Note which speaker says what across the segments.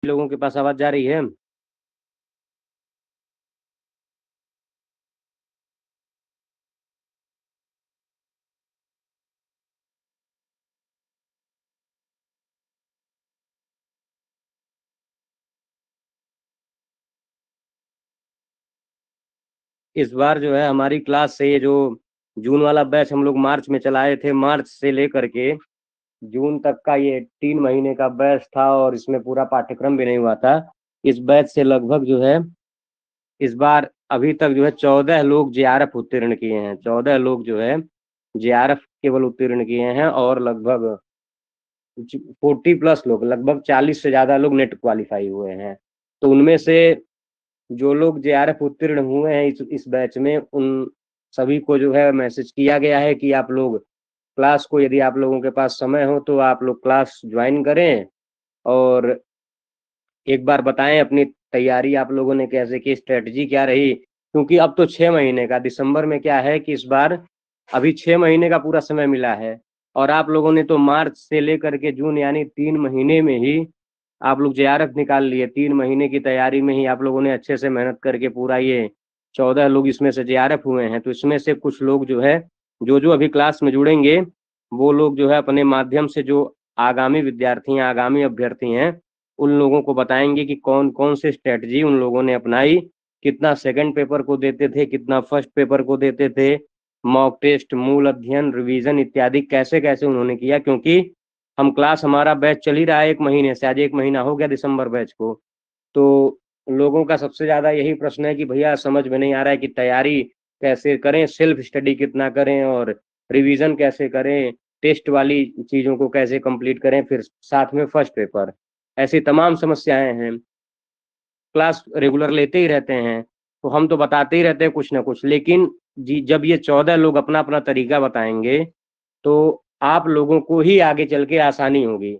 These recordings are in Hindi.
Speaker 1: लोगों के पास आवाज जा रही है? इस बार जो है हमारी क्लास से ये जो जून वाला बैच हम लोग मार्च में चलाए थे, मार्च से लेकर के जून तक का ये 3 महीने का बैच था और इसमें पूरा पाठ्यक्रम भी नहीं हुआ था। इस बैच से लगभग जो है इस बार अभी तक जो है 14 लोग जेआरएफ उत्तीर्ण किए हैं। 14 लोग जो है जेआरएफ केवल उत्तीर्ण किए हैं और लगभग 40+ लोग, लगभग 40 से ज्यादा लोग नेट क्वालिफाई हुए हैं। तो उनमें से जो लोग जेआरएफ उत्तीर्ण हुए हैं इस बैच में, उन सभी को जो है मैसेज किया गया है कि आप लोग क्लास को, यदि आप लोगों के पास समय हो तो आप लोग क्लास ज्वाइन करें और एक बार बताएं अपनी तैयारी आप लोगों ने कैसे की, स्ट्रेटजी क्या रही। क्योंकि अब तो 6 महीने का, दिसंबर में क्या है कि इस बार अभी 6 महीने का पूरा समय मिला है और आप लोगों ने तो मार्च से लेकर के जून यानी 3 महीने में ही आप लोग जेआरएफ निकाल लिए। 3 महीने की तैयारी में ही आप लोगों ने अच्छे से मेहनत करके पूरा ये 14 लोग इसमें से जेआरएफ हुए हैं। तो इसमें से कुछ लोग जो है जो जो अभी क्लास में जुड़ेंगे वो लोग जो है अपने माध्यम से जो आगामी विद्यार्थी हैं, आगामी अभ्यर्थी हैं, उन लोगों को बताएंगे कि कौन कौन से स्ट्रेटजी उन लोगों ने अपनाई, कितना सेकंड पेपर को देते थे, कितना फर्स्ट पेपर को देते थे, मॉक टेस्ट, मूल अध्ययन, रिवीजन इत्यादि कैसे कैसे उन्होंने किया। क्योंकि हम क्लास, हमारा बैच चल ही रहा है 1 महीने से, आज 1 महीना हो गया दिसंबर बैच को। तो लोगों का सबसे ज्यादा यही प्रश्न है कि भैया समझ में नहीं आ रहा है कि तैयारी कैसे करें, सेल्फ स्टडी कितना करें और रिवीजन कैसे करें, टेस्ट वाली चीजों को कैसे कंप्लीट करें, फिर साथ में फर्स्ट पेपर। ऐसी तमाम समस्याएं हैं। क्लास रेगुलर लेते ही रहते हैं तो हम तो बताते ही रहते हैं कुछ ना कुछ, लेकिन जी जब ये 14 लोग अपना अपना तरीका बताएंगे तो आप लोगों को ही आगे चल के आसानी होगी।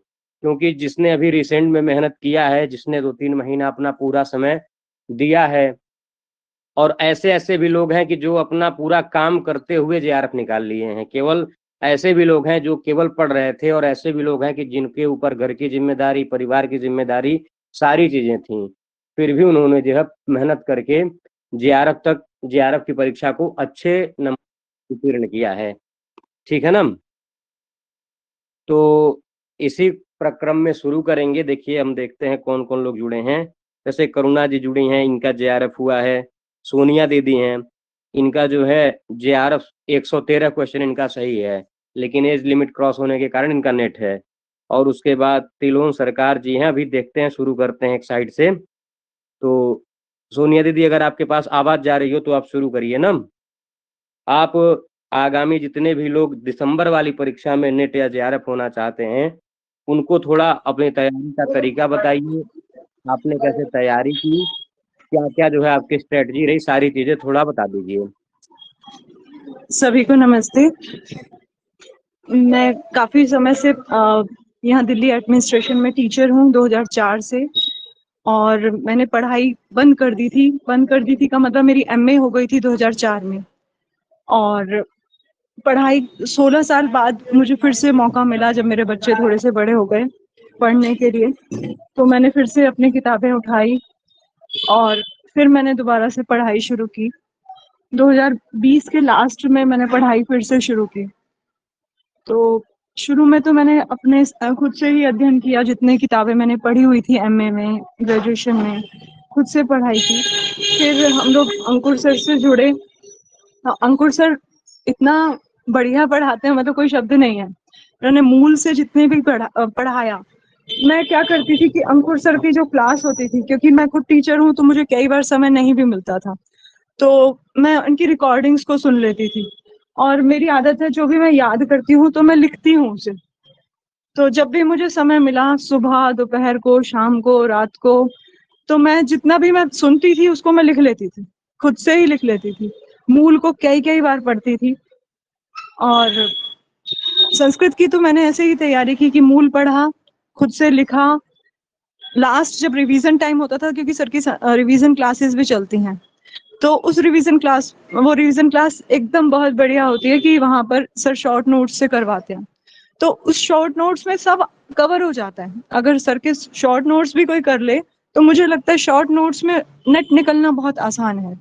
Speaker 1: क्योंकि जिसने अभी रिसेंट में मेहनत किया है, जिसने 2-3 महीना अपना पूरा समय दिया है, और ऐसे ऐसे भी लोग हैं कि जो अपना पूरा काम करते हुए जेआरएफ निकाल लिए हैं। केवल ऐसे भी लोग हैं जो केवल पढ़ रहे थे और ऐसे भी लोग हैं कि जिनके ऊपर घर की जिम्मेदारी, परिवार की जिम्मेदारी, सारी चीजें थी, फिर भी उन्होंने जो है मेहनत करके जेआरएफ की परीक्षा को अच्छे नंबर उत्तीर्ण किया है। ठीक है ना? तो इसी प्रक्रम में शुरू करेंगे। देखिए हम देखते हैं कौन कौन लोग जुड़े हैं। जैसे करुणा जी जुड़ी हैं, इनका जेआरएफ हुआ है। सोनिया दीदी हैं, इनका जो है जेआरएफ 113 क्वेश्चन इनका सही है, लेकिन एज लिमिट क्रॉस होने के कारण इनका नेट है। और उसके बाद तिलोन सरकार जी हैं, अभी देखते हैं, शुरू करते हैं एक साइड से। तो सोनिया दीदी अगर आपके पास आवाज जा रही हो तो आप शुरू करिए ना। आप आगामी जितने भी लोग दिसंबर वाली परीक्षा में नेट या जेआरएफ होना चाहते हैं, उनको थोड़ा अपनी तैयारी का तरीका बताइए। आपने कैसे तैयारी की, क्या क्या जो है आपकी स्ट्रेटजी रही, सारी चीजें थोड़ा बता दीजिए।
Speaker 2: सभी को नमस्ते। मैं काफी समय से यहाँ दिल्ली एडमिनिस्ट्रेशन में टीचर हूँ 2004 से, और मैंने पढ़ाई बंद कर दी थी का मतलब मेरी एमए हो गई थी 2004 में। और पढ़ाई 16 साल बाद मुझे फिर से मौका मिला, जब मेरे बच्चे थोड़े से बड़े हो गए पढ़ने के लिए, तो मैंने फिर से अपनी किताबें उठाई और फिर मैंने दोबारा से पढ़ाई शुरू की। 2020 के लास्ट में मैंने पढ़ाई फिर से शुरू की। तो शुरू में तो मैंने अपने खुद से ही अध्ययन किया, जितनी किताबें मैंने पढ़ी हुई थी एमए में, ग्रेजुएशन में, खुद से पढ़ाई की। फिर हम लोग अंकुर सर से जुड़े। अंकुर सर इतना बढ़िया पढ़ाते हैं, मतलब कोई शब्द नहीं है। उन्होंने मूल से जितने भी पढ़ाया। मैं क्या करती थी कि अंकुर सर की जो क्लास होती थी, क्योंकि मैं खुद टीचर हूँ तो मुझे कई बार समय नहीं भी मिलता था, तो मैं उनकी रिकॉर्डिंग्स को सुन लेती थी। और मेरी आदत है, जो भी मैं याद करती हूँ तो मैं लिखती हूँ उसे। तो जब भी मुझे समय मिला, सुबह, दोपहर को, शाम को, रात को, तो मैं जितना भी मैं सुनती थी उसको मैं लिख लेती थी, खुद से ही लिख लेती थी। मूल को कई कई बार पढ़ती थी। और संस्कृत की तो मैंने ऐसे ही तैयारी की कि मूल पढ़ा, खुद से लिखा। लास्ट जब रिवीजन टाइम होता था, क्योंकि सर की रिवीजन क्लासेस भी चलती हैं, तो उस वो रिवीजन क्लास एकदम बहुत बढ़िया होती है कि वहां पर सर शॉर्ट नोट्स से करवाते हैं। तो उस शॉर्ट नोट्स में सब कवर हो जाता है। अगर सर के शॉर्ट नोट्स भी कोई कर ले तो मुझे लगता है शॉर्ट नोट्स में नेट निकलना बहुत आसान है,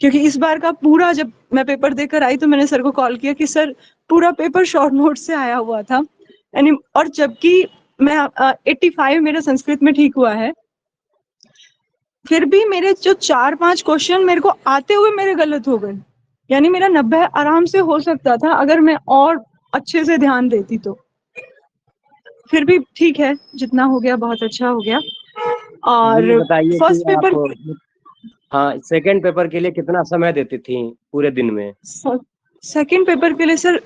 Speaker 2: क्योंकि इस बार का पूरा जब मैं पेपर देकर आई तो मैंने सर को कॉल किया कि सर पूरा पेपर शॉर्ट नोट से आया हुआ था। यानी और जबकि मैं 85 मेरा संस्कृत में ठीक हुआ है, फिर भी मेरे जो 4-5 क्वेश्चन मेरे को आते हुए मेरे गलत हो गए। यानी मेरा 90 आराम से हो सकता था अगर मैं और अच्छे से ध्यान देती तो। फिर भी ठीक है, जितना हो गया बहुत अच्छा हो गया।
Speaker 1: ये
Speaker 2: और
Speaker 1: बताइए कि
Speaker 2: फर्स्ट पेपर,
Speaker 1: आप हाँ सेकंड पेपर के लिए कितना समय देती थी पूरे दिन में?
Speaker 2: सेकंड पेपर के लिए सर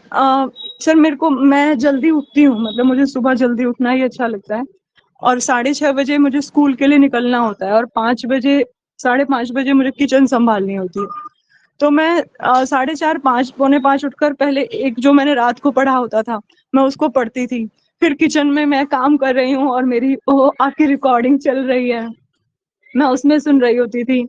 Speaker 2: सर मैं जल्दी उठती हूँ, मतलब मुझे सुबह जल्दी उठना ही अच्छा लगता है और 6:30 बजे मुझे स्कूल के लिए निकलना होता है और 5 बजे 5:30 बजे मुझे किचन संभालनी होती है। तो मैं 4:30 5 पौने 5 उठकर पहले एक जो मैंने रात को पढ़ा होता था मैं उसको पढ़ती थी, फिर किचन में मैं काम कर रही हूँ और मेरी वो आपकी रिकॉर्डिंग चल रही है, मैं उसमें सुन रही होती थी।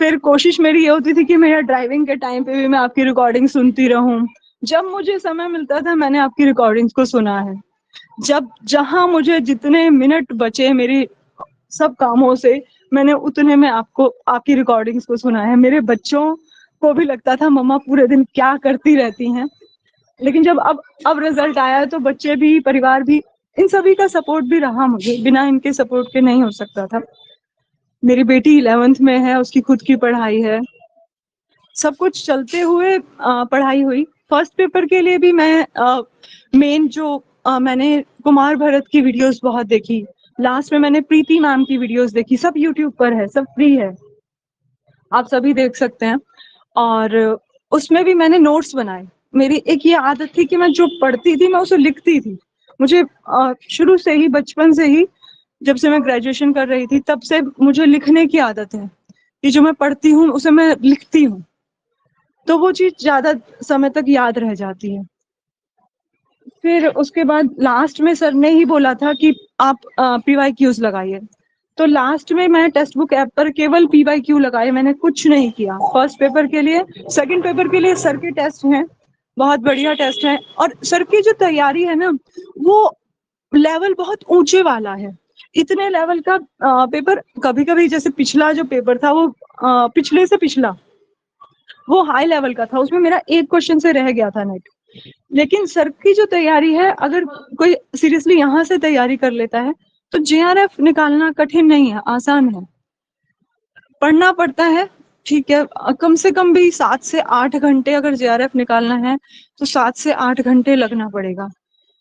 Speaker 2: फिर कोशिश मेरी ये होती थी कि मेरा ड्राइविंग के टाइम पे भी मैं आपकी रिकॉर्डिंग सुनती रहूं। जब मुझे समय मिलता था मैंने आपकी रिकॉर्डिंग्स को सुना है। जब जहां मुझे जितने मिनट बचे मेरी सब कामों से, मैंने उतने में आपको आपकी रिकॉर्डिंग्स को सुना है। मेरे बच्चों को भी लगता था मम्मा पूरे दिन क्या करती रहती हैं। लेकिन जब अब रिजल्ट आया तो बच्चे भी, परिवार भी, इन सभी का सपोर्ट भी रहा मुझे, बिना इनके सपोर्ट के नहीं हो सकता था। मेरी बेटी 11th में है, उसकी खुद की पढ़ाई है, सब कुछ चलते हुए पढ़ाई हुई। फर्स्ट पेपर के लिए भी मैं मेन जो मैंने कुमार भरत की वीडियोस बहुत देखी, लास्ट में मैंने प्रीति मैम की वीडियोस देखी, सब यूट्यूब पर है, सब फ्री है, आप सभी देख सकते हैं। और उसमें भी मैंने नोट्स बनाए। मेरी एक ये आदत थी कि मैं जो पढ़ती थी मैं उसे लिखती थी। मुझे शुरू से ही, बचपन से ही, जब से मैं ग्रेजुएशन कर रही थी तब से मुझे लिखने की आदत है कि जो मैं पढ़ती हूँ उसे मैं लिखती हूँ, तो वो चीज ज्यादा समय तक याद रह जाती है। फिर उसके बाद लास्ट में सर ने ही बोला था कि आप PYQs लगाइए, तो लास्ट में मैं टेक्स्ट बुक ऐप पर केवल PYQ लगाए, मैंने कुछ नहीं किया फर्स्ट पेपर के लिए। सेकंड पेपर के लिए सर के टेस्ट हैं, बहुत बढ़िया टेस्ट है, और सर की जो तैयारी है ना वो लेवल बहुत ऊंचे वाला है। इतने लेवल का पेपर कभी कभी, जैसे पिछला जो पेपर था वो पिछले से पिछला वो हाई लेवल का था, उसमें मेरा एक क्वेश्चन से रह गया था नेट। लेकिन सर की जो तैयारी है, अगर कोई सीरियसली यहाँ से तैयारी कर लेता है तो JRF निकालना कठिन नहीं है, आसान है। पढ़ना पड़ता है, ठीक है, कम से कम भी 7 से 8 घंटे अगर JRF निकालना है तो 7 से 8 घंटे लगना पड़ेगा,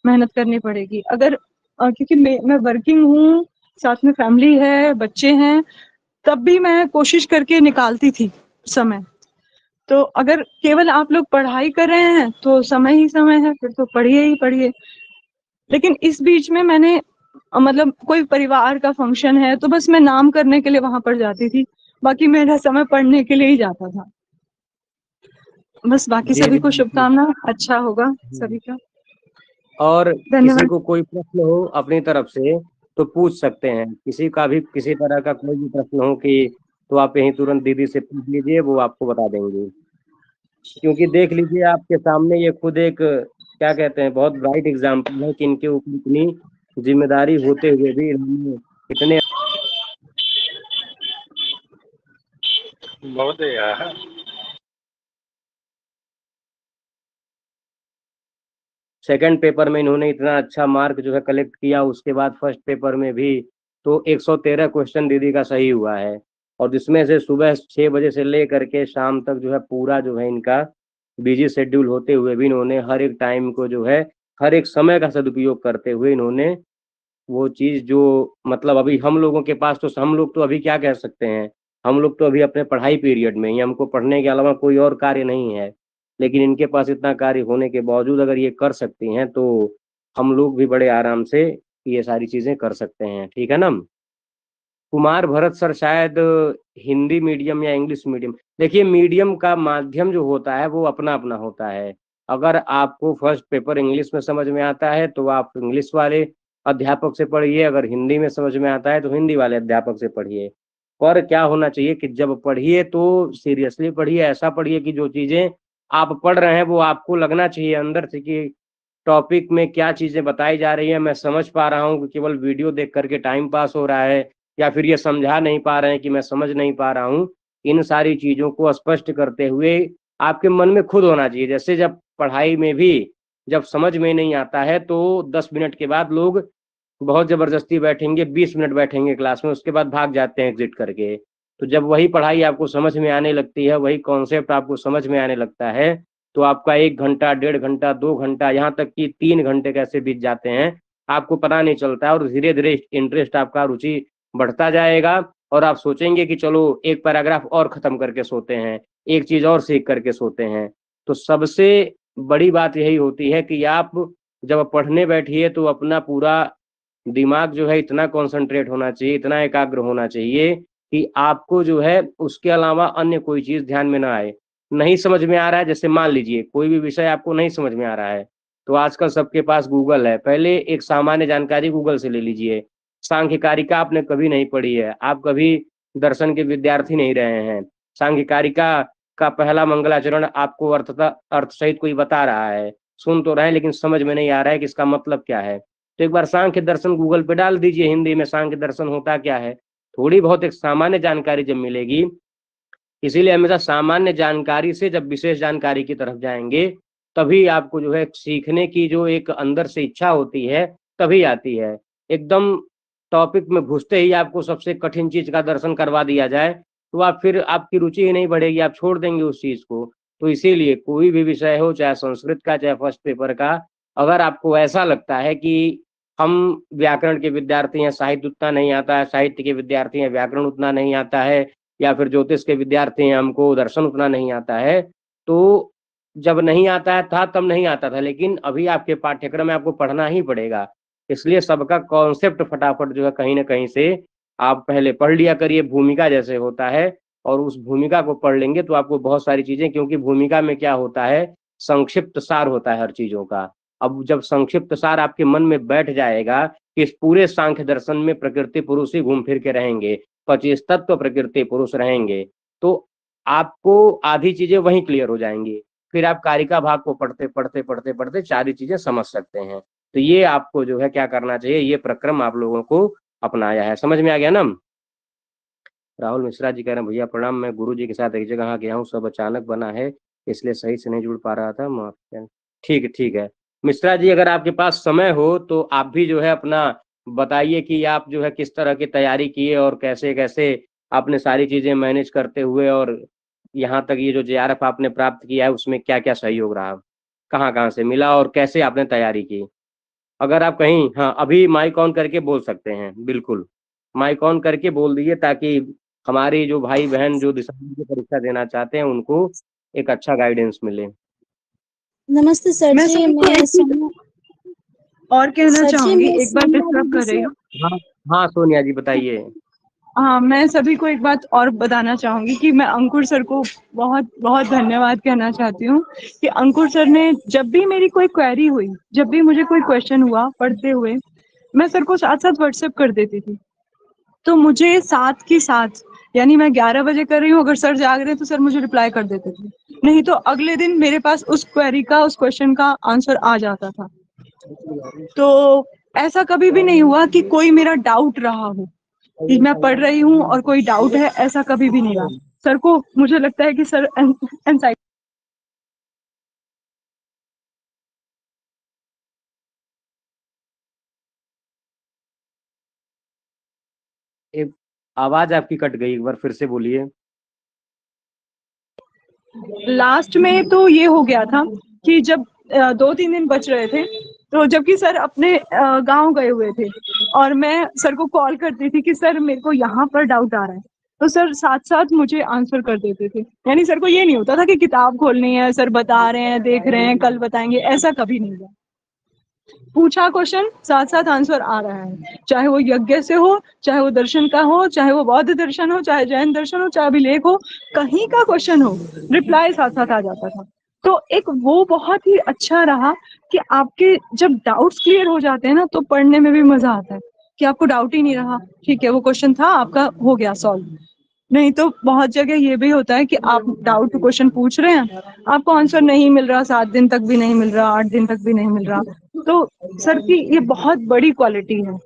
Speaker 2: मेहनत करनी पड़ेगी। अगर क्योंकि मैं वर्किंग हूँ, साथ में फैमिली है, बच्चे हैं, तब भी मैं कोशिश करके निकालती थी समय। तो अगर केवल आप लोग पढ़ाई कर रहे हैं तो समय ही समय है, फिर तो पढ़िए ही पढ़िए। लेकिन इस बीच में मैंने मतलब कोई परिवार का फंक्शन है तो बस मैं नाम करने के लिए वहां पर जाती थी, बाकी मेरा समय पढ़ने के लिए ही जाता था। बस बाकी
Speaker 1: जी
Speaker 2: सभी को
Speaker 1: जी।
Speaker 2: शुभकामना, अच्छा होगा सभी का।
Speaker 1: और किसी
Speaker 2: धन्यवाद।
Speaker 1: को कोई प्रश्न हो अपनी तरफ से तो पूछ सकते हैं, किसी का भी किसी तरह का कोई भी प्रश्न हो कि तो आप यहीं तुरंत दीदी से पूछ लीजिए, वो आपको बता देंगे। क्योंकि देख लीजिए आपके सामने ये खुद एक क्या कहते हैं बहुत ब्राइट एग्जाम्पल है कि इनके ऊपर इतनी जिम्मेदारी होते हुए भी इन्होंने इतने सेकंड पेपर में इन्होंने इतना अच्छा मार्क जो है कलेक्ट किया, उसके बाद फर्स्ट पेपर में भी तो 113 क्वेश्चन दीदी का सही हुआ है। और जिसमें से सुबह 6 बजे से लेकर के शाम तक जो है पूरा जो है इनका बिजी शेड्यूल होते हुए भी इन्होंने हर एक टाइम को जो है हर एक समय का सदुपयोग करते हुए इन्होंने वो चीज जो मतलब अभी हम लोगों के पास तो हम लोग तो अभी क्या कह सकते हैं, हम लोग तो अभी अपने पढ़ाई पीरियड में ही, हमको पढ़ने के अलावा कोई और कार्य नहीं है। लेकिन इनके पास इतना कार्य होने के बावजूद अगर ये कर सकती हैं तो हम लोग भी बड़े आराम से ये सारी चीजें कर सकते हैं, ठीक है ना। कुमार भरत सर शायद हिंदी मीडियम या इंग्लिश मीडियम, देखिए मीडियम का माध्यम जो होता है वो अपना अपना होता है। अगर आपको फर्स्ट पेपर इंग्लिश में समझ में आता है तो आप इंग्लिश वाले अध्यापक से पढ़िए, अगर हिंदी में समझ में आता है तो हिंदी वाले अध्यापक से पढ़िए। पर क्या होना चाहिए कि जब पढ़िए तो सीरियसली पढ़िए, ऐसा पढ़िए कि जो चीजें आप पढ़ रहे हैं वो आपको लगना चाहिए अंदर से कि टॉपिक में क्या चीजें बताई जा रही है मैं समझ पा रहा हूँ कि केवल वीडियो देख करके टाइम पास हो रहा है, या फिर ये समझा नहीं पा रहे हैं कि मैं समझ नहीं पा रहा हूँ। इन सारी चीजों को स्पष्ट करते हुए आपके मन में खुद होना चाहिए। जैसे जब पढ़ाई में भी जब समझ में नहीं आता है तो 10 मिनट के बाद लोग बहुत जबरदस्ती बैठेंगे, 20 मिनट बैठेंगे क्लास में, उसके बाद भाग जाते हैं एग्जिट करके। तो जब वही पढ़ाई आपको समझ में आने लगती है, वही कॉन्सेप्ट आपको समझ में आने लगता है, तो आपका 1 घंटा, 1.5 घंटा, 2 घंटा, यहाँ तक कि 3 घंटे कैसे बीत जाते हैं आपको पता नहीं चलता है। और धीरे धीरे इंटरेस्ट आपका, रुचि बढ़ता जाएगा, और आप सोचेंगे कि चलो एक पैराग्राफ और खत्म करके सोते हैं, एक चीज और सीख करके सोते हैं। तो सबसे बड़ी बात यही होती है कि आप जब पढ़ने बैठिए तो अपना पूरा दिमाग जो है इतना कंसंट्रेट होना चाहिए, इतना एकाग्र होना चाहिए कि आपको जो है उसके अलावा अन्य कोई चीज ध्यान में ना आए। नहीं समझ में आ रहा है, जैसे मान लीजिए कोई भी विषय आपको नहीं समझ में आ रहा है, तो आजकल सबके पास गूगल है। पहले एक सामान्य जानकारी गूगल से ले लीजिए। सांख्य कारिका आपने कभी नहीं पढ़ी है, आप कभी दर्शन के विद्यार्थी नहीं रहे हैं, सांख्य कारिका का पहला मंगलाचरण आपको अर्थ सहित कोई बता रहा है, सुन तो रहे हैं लेकिन समझ में नहीं आ रहा है कि इसका मतलब क्या है। तो एक बार सांख्य दर्शन गूगल पे डाल दीजिए, हिंदी में सांख्य दर्शन होता क्या है, थोड़ी बहुत एक सामान्य जानकारी जब मिलेगी। इसीलिए हमेशा सामान्य जानकारी से जब विशेष जानकारी की तरफ जाएंगे, तभी आपको जो है सीखने की जो एक अंदर से इच्छा होती है तभी आती है। एकदम टॉपिक में घुसते ही आपको सबसे कठिन चीज का दर्शन करवा दिया जाए तो आप फिर आपकी रुचि ही नहीं बढ़ेगी, आप छोड़ देंगे उस चीज को। तो इसीलिए कोई भी विषय हो, चाहे संस्कृत का चाहे फर्स्ट पेपर का, अगर आपको ऐसा लगता है कि हम व्याकरण के विद्यार्थी हैं, साहित्य उतना नहीं आता है, साहित्य के विद्यार्थी हैं, व्याकरण उतना नहीं आता है, या फिर ज्योतिष के विद्यार्थी हैं, हमको दर्शन उतना नहीं आता है, तो जब नहीं आता है था तब नहीं आता था, लेकिन अभी आपके पाठ्यक्रम में आपको पढ़ना ही पड़ेगा। इसलिए सबका कॉन्सेप्ट फटाफट जो है कहीं ना कहीं से आप पहले पढ़ लिया करिए, भूमिका जैसे होता है, और उस भूमिका को पढ़ लेंगे तो आपको बहुत सारी चीजें, क्योंकि भूमिका में क्या होता है, संक्षिप्त सार होता है हर चीजों का। अब जब संक्षिप्त सार आपके मन में बैठ जाएगा कि इस पूरे सांख्य दर्शन में प्रकृति पुरुष ही घूम फिर के रहेंगे, 25 तत्व प्रकृति पुरुष रहेंगे, तो आपको आधी चीजें वहीं क्लियर हो जाएंगी। फिर आप कारिका भाग को पढ़ते पढ़ते पढ़ते पढ़ते सारी चीजें समझ सकते हैं। तो ये आपको जो है क्या करना चाहिए, ये प्रक्रम आप लोगों को अपनाया है। समझ में आ गया ना? राहुल मिश्रा जी कह रहे हैं भैया प्रणाम, मैं गुरु जी के साथ एक जगह गया हूँ, सब अचानक बना है इसलिए सही से नहीं जुड़ पा रहा था, माफ करें। ठीक है ठीक है मिश्रा जी, अगर आपके पास समय हो तो आप भी जो है अपना बताइए कि आप जो है किस तरह की तैयारी किए और कैसे कैसे आपने सारी चीजें मैनेज करते हुए, और यहाँ तक ये जो जेआरएफ आपने प्राप्त किया है उसमें क्या क्या सहयोग रहा, कहाँ कहाँ से मिला और कैसे आपने तैयारी की। अगर आप कहीं, हाँ अभी माइक ऑन करके बोल सकते हैं, बिल्कुल माइक ऑन करके बोल दीजिए ताकि हमारी जो भाई बहन जो दिसंबर की परीक्षा देना चाहते हैं उनको एक अच्छा गाइडेंस मिले।
Speaker 3: नमस्ते सर
Speaker 2: मैं
Speaker 3: जी,
Speaker 2: सभी को
Speaker 3: मैं
Speaker 2: एक चीज और कहना
Speaker 3: सर जी
Speaker 2: चाहूंगी,
Speaker 3: मैं
Speaker 2: एक बार
Speaker 3: सोमवार
Speaker 2: डिस्टर्ब कर रही हूँ।
Speaker 1: हाँ हाँ सोनिया जी बताइए।
Speaker 2: हाँ, मैं सभी को एक बात और बताना चाहूंगी कि मैं अंकुर सर को बहुत बहुत धन्यवाद कहना चाहती हूँ कि अंकुर सर ने जब भी मेरी कोई क्वेरी हुई, जब भी मुझे कोई क्वेश्चन हुआ पढ़ते हुए, मैं सर को साथ साथ व्हाट्सएप कर देती थी। तो मुझे साथ की साथ, यानी मैं 11 बजे कर रही हूँ, अगर सर जाग रहे हैं तो सर मुझे रिप्लाई कर देते थे, नहीं तो अगले दिन मेरे पास उस क्वेरी का, उस क्वेश्चन का आंसर आ जाता था। तो ऐसा कभी भी नहीं हुआ कि कोई मेरा डाउट रहा हो कि मैं पढ़ रही हूँ और कोई डाउट है, ऐसा कभी भी नहीं रहा। सर को मुझे लगता है कि सर
Speaker 1: एक आवाज आपकी कट गई, एक बार फिर से बोलिए।
Speaker 2: लास्ट में तो ये हो गया था कि जब 2-3 दिन बच रहे थे, तो जबकि सर अपने गांव गए हुए थे और मैं सर को कॉल करती थी कि सर मेरे को यहाँ पर डाउट आ रहा है, तो सर साथ साथ मुझे आंसर कर देते थे। यानी सर को ये नहीं होता था कि किताब खोलनी है, सर बता रहे हैं, देख रहे हैं, कल बताएंगे, ऐसा कभी नहीं हुआ। पूछा क्वेश्चन, साथ साथ आंसर आ रहा है, चाहे वो यज्ञ से हो, चाहे वो दर्शन का हो, चाहे वो बौद्ध दर्शन हो, चाहे जैन दर्शन हो, चाहे अभिलेख हो, कहीं का क्वेश्चन हो, रिप्लाई साथ साथ आ जाता था। तो एक वो बहुत ही अच्छा रहा कि आपके जब डाउट्स क्लियर हो जाते हैं ना, तो पढ़ने में भी मजा आता है कि आपको डाउट ही नहीं रहा, ठीक है वो क्वेश्चन था आपका, हो गया सॉल्व। नहीं तो बहुत जगह ये भी होता है कि आप डाउट क्वेश्चन पूछ रहे हैं, आपको आंसर नहीं मिल रहा, 7 दिन तक भी नहीं मिल रहा, 8 दिन तक भी नहीं मिल रहा। तो सर की ये बहुत बड़ी क्वालिटी है।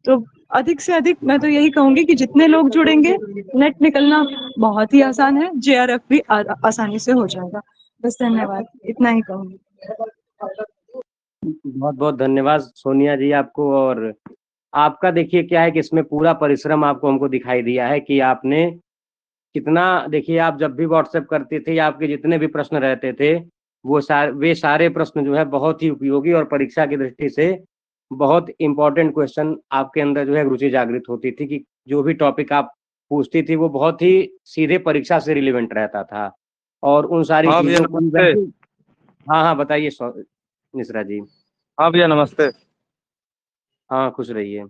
Speaker 2: तो अधिक से अधिक मैं तो यही कहूंगी कि जितने लोग जुड़ेंगे, नेट निकलना बहुत ही आसान है, जेआरएफ भी आसानी से हो जाएगा। बस धन्यवाद, इतना ही कहूंगी।
Speaker 1: बहुत बहुत धन्यवाद सोनिया जी आपको। और आपका देखिए क्या है कि इसमें पूरा परिश्रम आपको हमको दिखाई दिया है कि आपने कितना, देखिए आप जब भी व्हाट्सएप करते थे, आपके जितने भी प्रश्न रहते थे वे सारे प्रश्न जो है बहुत ही उपयोगी और परीक्षा की दृष्टि से बहुत इंपॉर्टेंट क्वेश्चन आपके अंदर जो है रुचि जागृत होती थी कि जो भी टॉपिक आप पूछती थी वो बहुत ही सीधे परीक्षा से रिलेवेंट रहता था। और उन सारी
Speaker 4: हाँ भैया
Speaker 1: चीजों को
Speaker 4: नमस्ते।
Speaker 1: हाँ हाँ बताइए मिश्रा जी।
Speaker 4: हाँ भैया नमस्ते।
Speaker 1: हाँ खुश रहिए।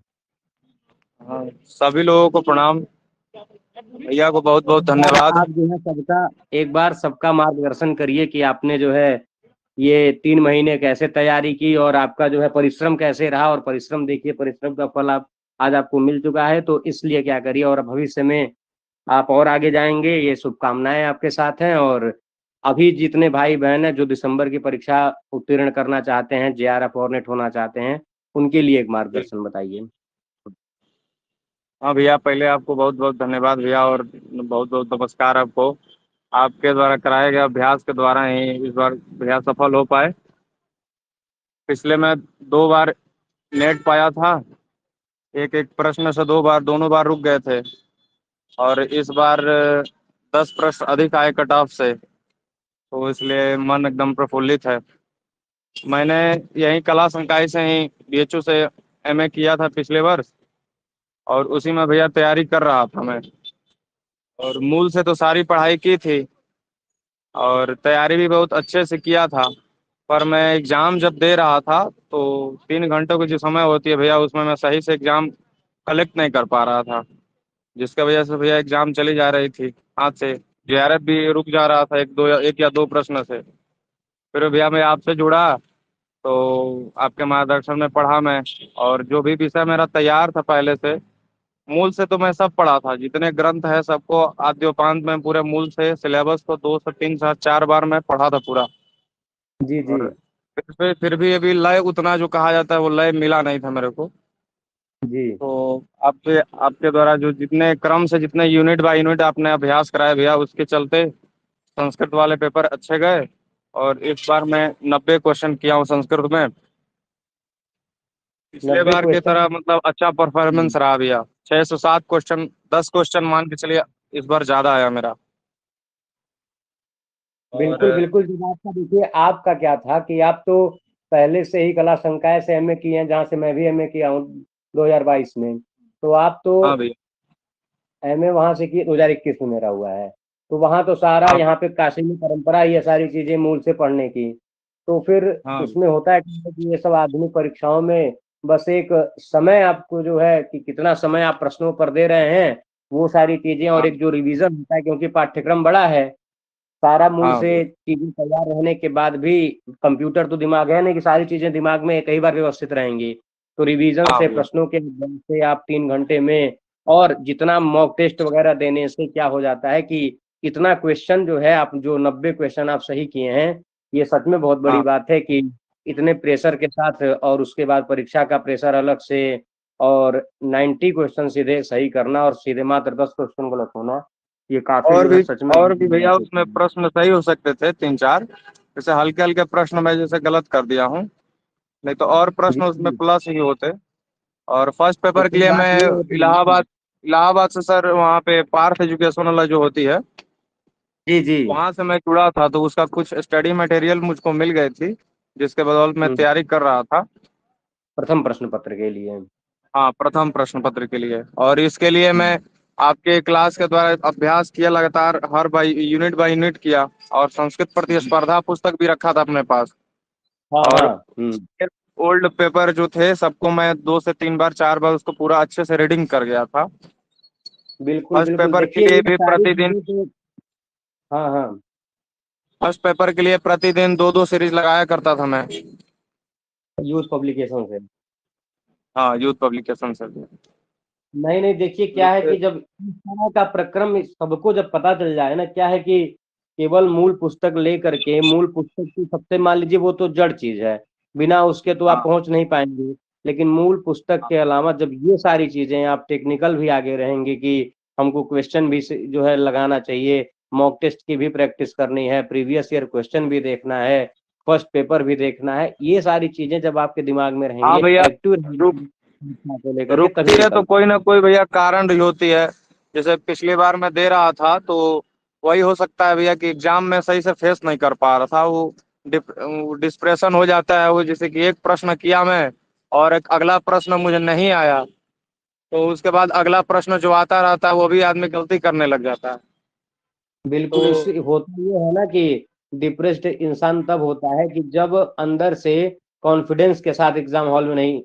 Speaker 4: हाँ सभी लोगों को प्रणाम। भैया को बहुत बहुत धन्यवाद।
Speaker 1: आप जो है सबका एक बार सबका मार्गदर्शन करिए कि आपने जो है ये 3 महीने कैसे तैयारी की और आपका जो है परिश्रम कैसे रहा। और परिश्रम देखिए, परिश्रम का फल आप आज आपको मिल चुका है, तो इसलिए क्या करिए और भविष्य में आप और आगे जाएंगे, ये शुभकामनाएं आपके साथ हैं। और अभी जितने भाई बहन हैं जो दिसंबर की परीक्षा उत्तीर्ण करना चाहते हैं, जेआरएफ और नेट होना चाहते हैं, उनके लिए एक मार्गदर्शन बताइए।
Speaker 4: हाँ भैया पहले आपको बहुत बहुत धन्यवाद भैया, और बहुत बहुत नमस्कार आपको। आपके द्वारा कराए गए अभ्यास के द्वारा ही इस बार भैया सफल हो पाए। पिछले में 2 बार नेट पाया था, एक एक प्रश्न से 2 बार, दोनों बार रुक गए थे। और इस बार 10 प्रश्न अधिक आए कट ऑफ से, तो इसलिए मन एकदम प्रफुल्लित है। मैंने यही कला संकाय से ही बीएचयू से एमए किया था पिछले वर्ष, और उसी में भैया तैयारी कर रहा था मैं। और मूल से तो सारी पढ़ाई की थी और तैयारी भी बहुत अच्छे से किया था। पर मैं एग्ज़ाम जब दे रहा था तो 3 घंटों की जो समय होती है भैया, उसमें मैं सही से एग्ज़ाम कलेक्ट नहीं कर पा रहा था, जिसके वजह से भैया एग्ज़ाम चली जा रही थी हाथ से। जेआरएफ भी रुक जा रहा था एक या दो प्रश्न से। फिर भैया मैं आपसे जुड़ा तो आपके मार्गदर्शन में पढ़ा मैं, और जो भी विषय मेरा तैयार था पहले से, मूल से तो मैं सब पढ़ा था, जितने ग्रंथ है सबको आद्योपांत में पूरे मूल से सिलेबस को 2 से 3 से 4 बार मैं पढ़ा था पूरा।
Speaker 1: जी जी।
Speaker 4: और फिर भी अभी लय उतना जो कहा जाता है वो लय मिला नहीं था मेरे को।
Speaker 1: जी
Speaker 4: तो आपके आपके द्वारा जो जितने क्रम से जितने यूनिट बाय यूनिट आपने अभ्यास कराया भैया, उसके चलते संस्कृत वाले पेपर अच्छे गए। और इस बार मैं 90 क्वेश्चन किया हूँ संस्कृत में। पिछले
Speaker 1: 90
Speaker 4: बार की
Speaker 1: क्वेश्चन।
Speaker 4: तरह मतलब अच्छा परफॉर्मेंस रहा भैया। 6 से 7 क्वेश्चन, 10 क्वेश्चन मान के चलिए, इस बार ज्यादा आया मेरा।
Speaker 1: बिल्कुल
Speaker 4: और
Speaker 1: बिल्कुल। जब आपका देखिए आपका क्या था कि आप तो पहले से ही कला संकाय से एमए किए हैं, जहाँ से मैं भी एमए किया हूँ 2022 में। तो आप तो
Speaker 4: हाँ भैया।
Speaker 1: एमए वहां से किए 2021 में मेरा हुआ है। तो वहां तो सारा
Speaker 4: हाँ
Speaker 1: यहाँ पे काशी में परंपरा ही है सारी चीजें मूल से पढ़ने की। तो फिर
Speaker 4: हाँ
Speaker 1: उसमें होता है कि ये सब आधुनिक परीक्षाओं में बस एक समय आपको जो है कि कितना समय आप प्रश्नों पर दे रहे हैं, वो सारी चीजें, और
Speaker 4: हाँ
Speaker 1: एक जो रिवीजन होता है क्योंकि पाठ्यक्रम बड़ा है, सारा मूल
Speaker 4: हाँ
Speaker 1: से
Speaker 4: भैया।
Speaker 1: चीजें तैयार रहने के बाद भी कंप्यूटर तो दिमाग है नहीं कि सारी चीजें दिमाग में कई बार व्यवस्थित रहेंगी। तो रिवीजन
Speaker 4: हाँ
Speaker 1: से,
Speaker 4: भैया।
Speaker 1: प्रश्नों के माध्यम से आप 3 घंटे में, और जितना मॉक टेस्ट वगैरह देने से क्या हो जाता है कि इतना क्वेश्चन जो है, आप जो 90 क्वेश्चन आप सही किए हैं, ये सच में बहुत बड़ी
Speaker 4: हाँ
Speaker 1: बात है कि इतने प्रेशर के साथ, और उसके बाद परीक्षा का प्रेशर अलग से, और 90 क्वेश्चन सीधे सही करना और सीधे मात्र 10 क्वेश्चन गलत होना, ये काफी
Speaker 4: और
Speaker 1: जो है
Speaker 4: भी
Speaker 1: सच में
Speaker 4: और भी
Speaker 1: बड़ी
Speaker 4: भैया
Speaker 1: बात
Speaker 4: उसमें
Speaker 1: होती है।
Speaker 4: प्रश्न सही हो सकते थे 3 4, जैसे हल्के हल्के प्रश्न मैं जैसे गलत कर दिया हूँ, नहीं तो और
Speaker 1: जी
Speaker 4: प्रश्न उसमें
Speaker 1: जी।
Speaker 4: प्लस ही होते। और फर्स्ट पेपर के
Speaker 1: लेकिन
Speaker 4: लिए
Speaker 1: बात
Speaker 4: मैं
Speaker 1: ये होती है ना।
Speaker 4: इलाहाबाद इलाहाबाद से सर, वहाँ पे पार्थ एजुकेशन वाला जो होती है,
Speaker 1: जी जी।
Speaker 4: वहां से मैं जुड़ा था, तो उसका कुछ स्टडी मटेरियल मुझको मिल गई थी, जिसके बदौलत मैं
Speaker 1: हम्म,
Speaker 4: तैयारी कर रहा था।
Speaker 1: प्रथम प्रश्न पत्र के लिए।
Speaker 4: हाँ प्रथम प्रश्न पत्र के लिए। और इसके लिए मैं आपके क्लास के द्वारा अभ्यास किया लगातार, हर बाय यूनिट किया। और संस्कृत प्रतिस्पर्धा पुस्तक भी रखा था अपने पास।
Speaker 1: हाँ हाँ।
Speaker 4: और
Speaker 1: हम्म।
Speaker 4: ओल्ड पेपर जो थे सबको मैं 2 से 3 बार 4 बार उसको पूरा अच्छे से रीडिंग कर गया था।
Speaker 1: बिल्कुल
Speaker 4: फर्स्ट
Speaker 1: बिल्कुल।
Speaker 4: पेपर के
Speaker 1: देखिए
Speaker 4: लिए
Speaker 1: ये
Speaker 4: भी
Speaker 1: सारी
Speaker 4: प्रतिदिन
Speaker 1: चीजें तो, हाँ हाँ,
Speaker 4: फर्स्ट पेपर के लिए प्रतिदिन 2 2 सीरीज लगाया करता था मैं।
Speaker 1: यूज पब्लिकेशन से।
Speaker 4: हाँ यूथ पब्लिकेशन से।
Speaker 1: नहीं नहीं, देखिए क्या है कि जब इस तरह का प्रक्रम सबको जब पता चल जाए ना, क्या है कि केवल मूल पुस्तक लेकर के, मूल पुस्तक की सबसे मान लीजिए वो तो जड़ चीज है, बिना उसके तो आप
Speaker 4: हाँ
Speaker 1: पहुंच नहीं पाएंगे। लेकिन मूल पुस्तक के अलावा जब ये सारी चीजें, आप टेक्निकल भी आगे रहेंगे कि हमको क्वेश्चन भी जो है लगाना चाहिए, मॉक टेस्ट की भी प्रैक्टिस करनी है, प्रीवियस ईयर क्वेश्चन भी देखना है, फर्स्ट पेपर भी देखना है, ये सारी चीजें जब आपके दिमाग में
Speaker 4: हाँ
Speaker 1: रहेंगी,
Speaker 4: भैया,
Speaker 1: एक्टिव
Speaker 4: रुक
Speaker 1: को लेकर के, तभी
Speaker 4: रुकती है तो
Speaker 1: निकल
Speaker 4: कोई ना कोई भैया कारण रही होती है। जैसे पिछली बार मैं दे रहा था तो वही हो सकता है भैया कि एग्जाम में सही से फेस नहीं कर पा रहा था, वो डिस्प्रेशन हो जाता है। वो जैसे कि एक प्रश्न किया मैं और एक अगला प्रश्न मुझे नहीं आया, तो उसके बाद अगला प्रश्न जो आता रहता है वो भी आदमी गलती करने लग जाता है।
Speaker 1: बिल्कुल। इस
Speaker 4: तो
Speaker 1: होता ये है ना कि डिप्रेस्ड इंसान तब होता है कि जब अंदर से कॉन्फिडेंस के साथ एग्जाम हॉल में नहीं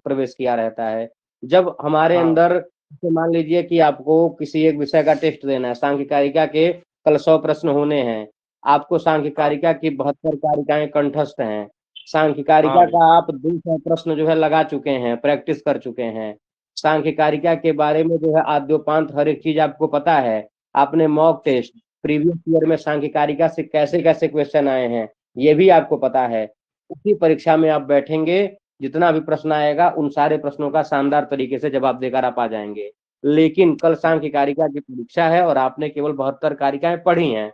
Speaker 1: प्रवेश किया रहता है। जब हमारे
Speaker 4: हाँ
Speaker 1: अंदर, जैसे मान लीजिए कि आपको किसी एक विषय का टेस्ट देना है, सांख्यिकारिका के कल 100 प्रश्न होने हैं, आपको
Speaker 4: हाँ
Speaker 1: सांख्यिकारिका की 72 कारिकाएं कंठस्थ हैं,
Speaker 4: हाँ
Speaker 1: सांख्यिकारिका
Speaker 4: भैया,
Speaker 1: का आप 200 प्रश्न जो है लगा चुके हैं, प्रैक्टिस कर चुके हैं, सांख्यिकारिका के बारे में जो है आद्योपांत हर एक चीज आपको पता है, आपने मॉक टेस्ट प्रीवियस ईयर में सांख्यिकारिका से कैसे कैसे क्वेश्चन आए हैं ये भी आपको पता है। उसी परीक्षा में आप बैठेंगे, जितना भी प्रश्न आएगा उन सारे प्रश्नों का शानदार तरीके से जवाब देकर आप आ जाएंगे। लेकिन कल सांख्यिकारिका की परीक्षा है और आपने केवल 72 कारिकाएं पढ़ी हैं,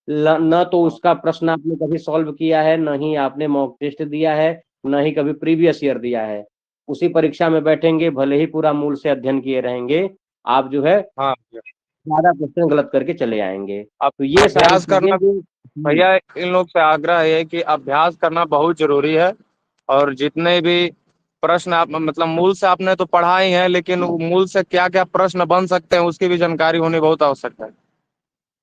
Speaker 1: न तो
Speaker 4: हाँ
Speaker 1: उसका प्रश्न आपने कभी सॉल्व किया है, न ही आपने मॉक टेस्ट दिया है, न ही कभी प्रीवियस ईयर दिया है। उसी परीक्षा में बैठेंगे, भले ही पूरा मूल से अध्ययन किए रहेंगे, आप जो है
Speaker 4: हाँ भैया।
Speaker 1: ज्यादा क्वेश्चन गलत करके चले आएंगे।
Speaker 4: अब
Speaker 1: तो ये सारी
Speaker 4: अभ्यास
Speaker 1: चीजें
Speaker 4: करना
Speaker 1: जो
Speaker 4: भैया, इन लोग से आग्रह है कि अभ्यास करना बहुत जरूरी है। और जितने भी प्रश्न आप मतलब मूल से आपने तो पढ़ा ही है, लेकिन वो मूल से क्या क्या प्रश्न बन सकते हैं उसकी भी जानकारी होनी बहुत आवश्यक है।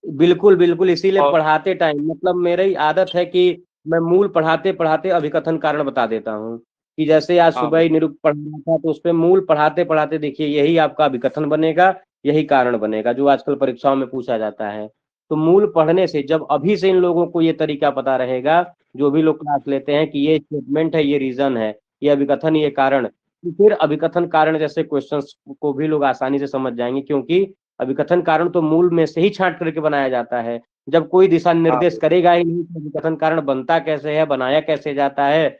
Speaker 1: बिल्कुल बिल्कुल, इसीलिए
Speaker 4: और
Speaker 1: पढ़ाते टाइम मतलब मेरी आदत है कि मैं मूल पढ़ाते पढ़ाते अभिकथन कारण बता देता हूँ। कि जैसे आज
Speaker 4: हाँ
Speaker 1: सुबह ही निरुक्त पढ़ रहा था तो उस पे मूल पढ़ाते पढ़ाते देखिए यही आपका अभिकथन बनेगा, यही कारण बनेगा जो आजकल परीक्षाओं में पूछा जाता है। तो मूल पढ़ने से जब अभी से इन लोगों को ये तरीका पता रहेगा, जो भी लोग क्लास लेते हैं कि ये स्टेटमेंट है, ये रीजन है, ये अभिकथन, ये कारण, तो फिर अभिकथन कारण जैसे क्वेश्चंस को भी लोग आसानी से समझ जाएंगे, क्योंकि अभिकथन कारण तो मूल में से ही छांट करके बनाया जाता है। जब कोई दिशा
Speaker 4: हाँ
Speaker 1: निर्देश करेगा ही नहीं तो अभिकथन कारण बनता कैसे है, बनाया कैसे जाता है,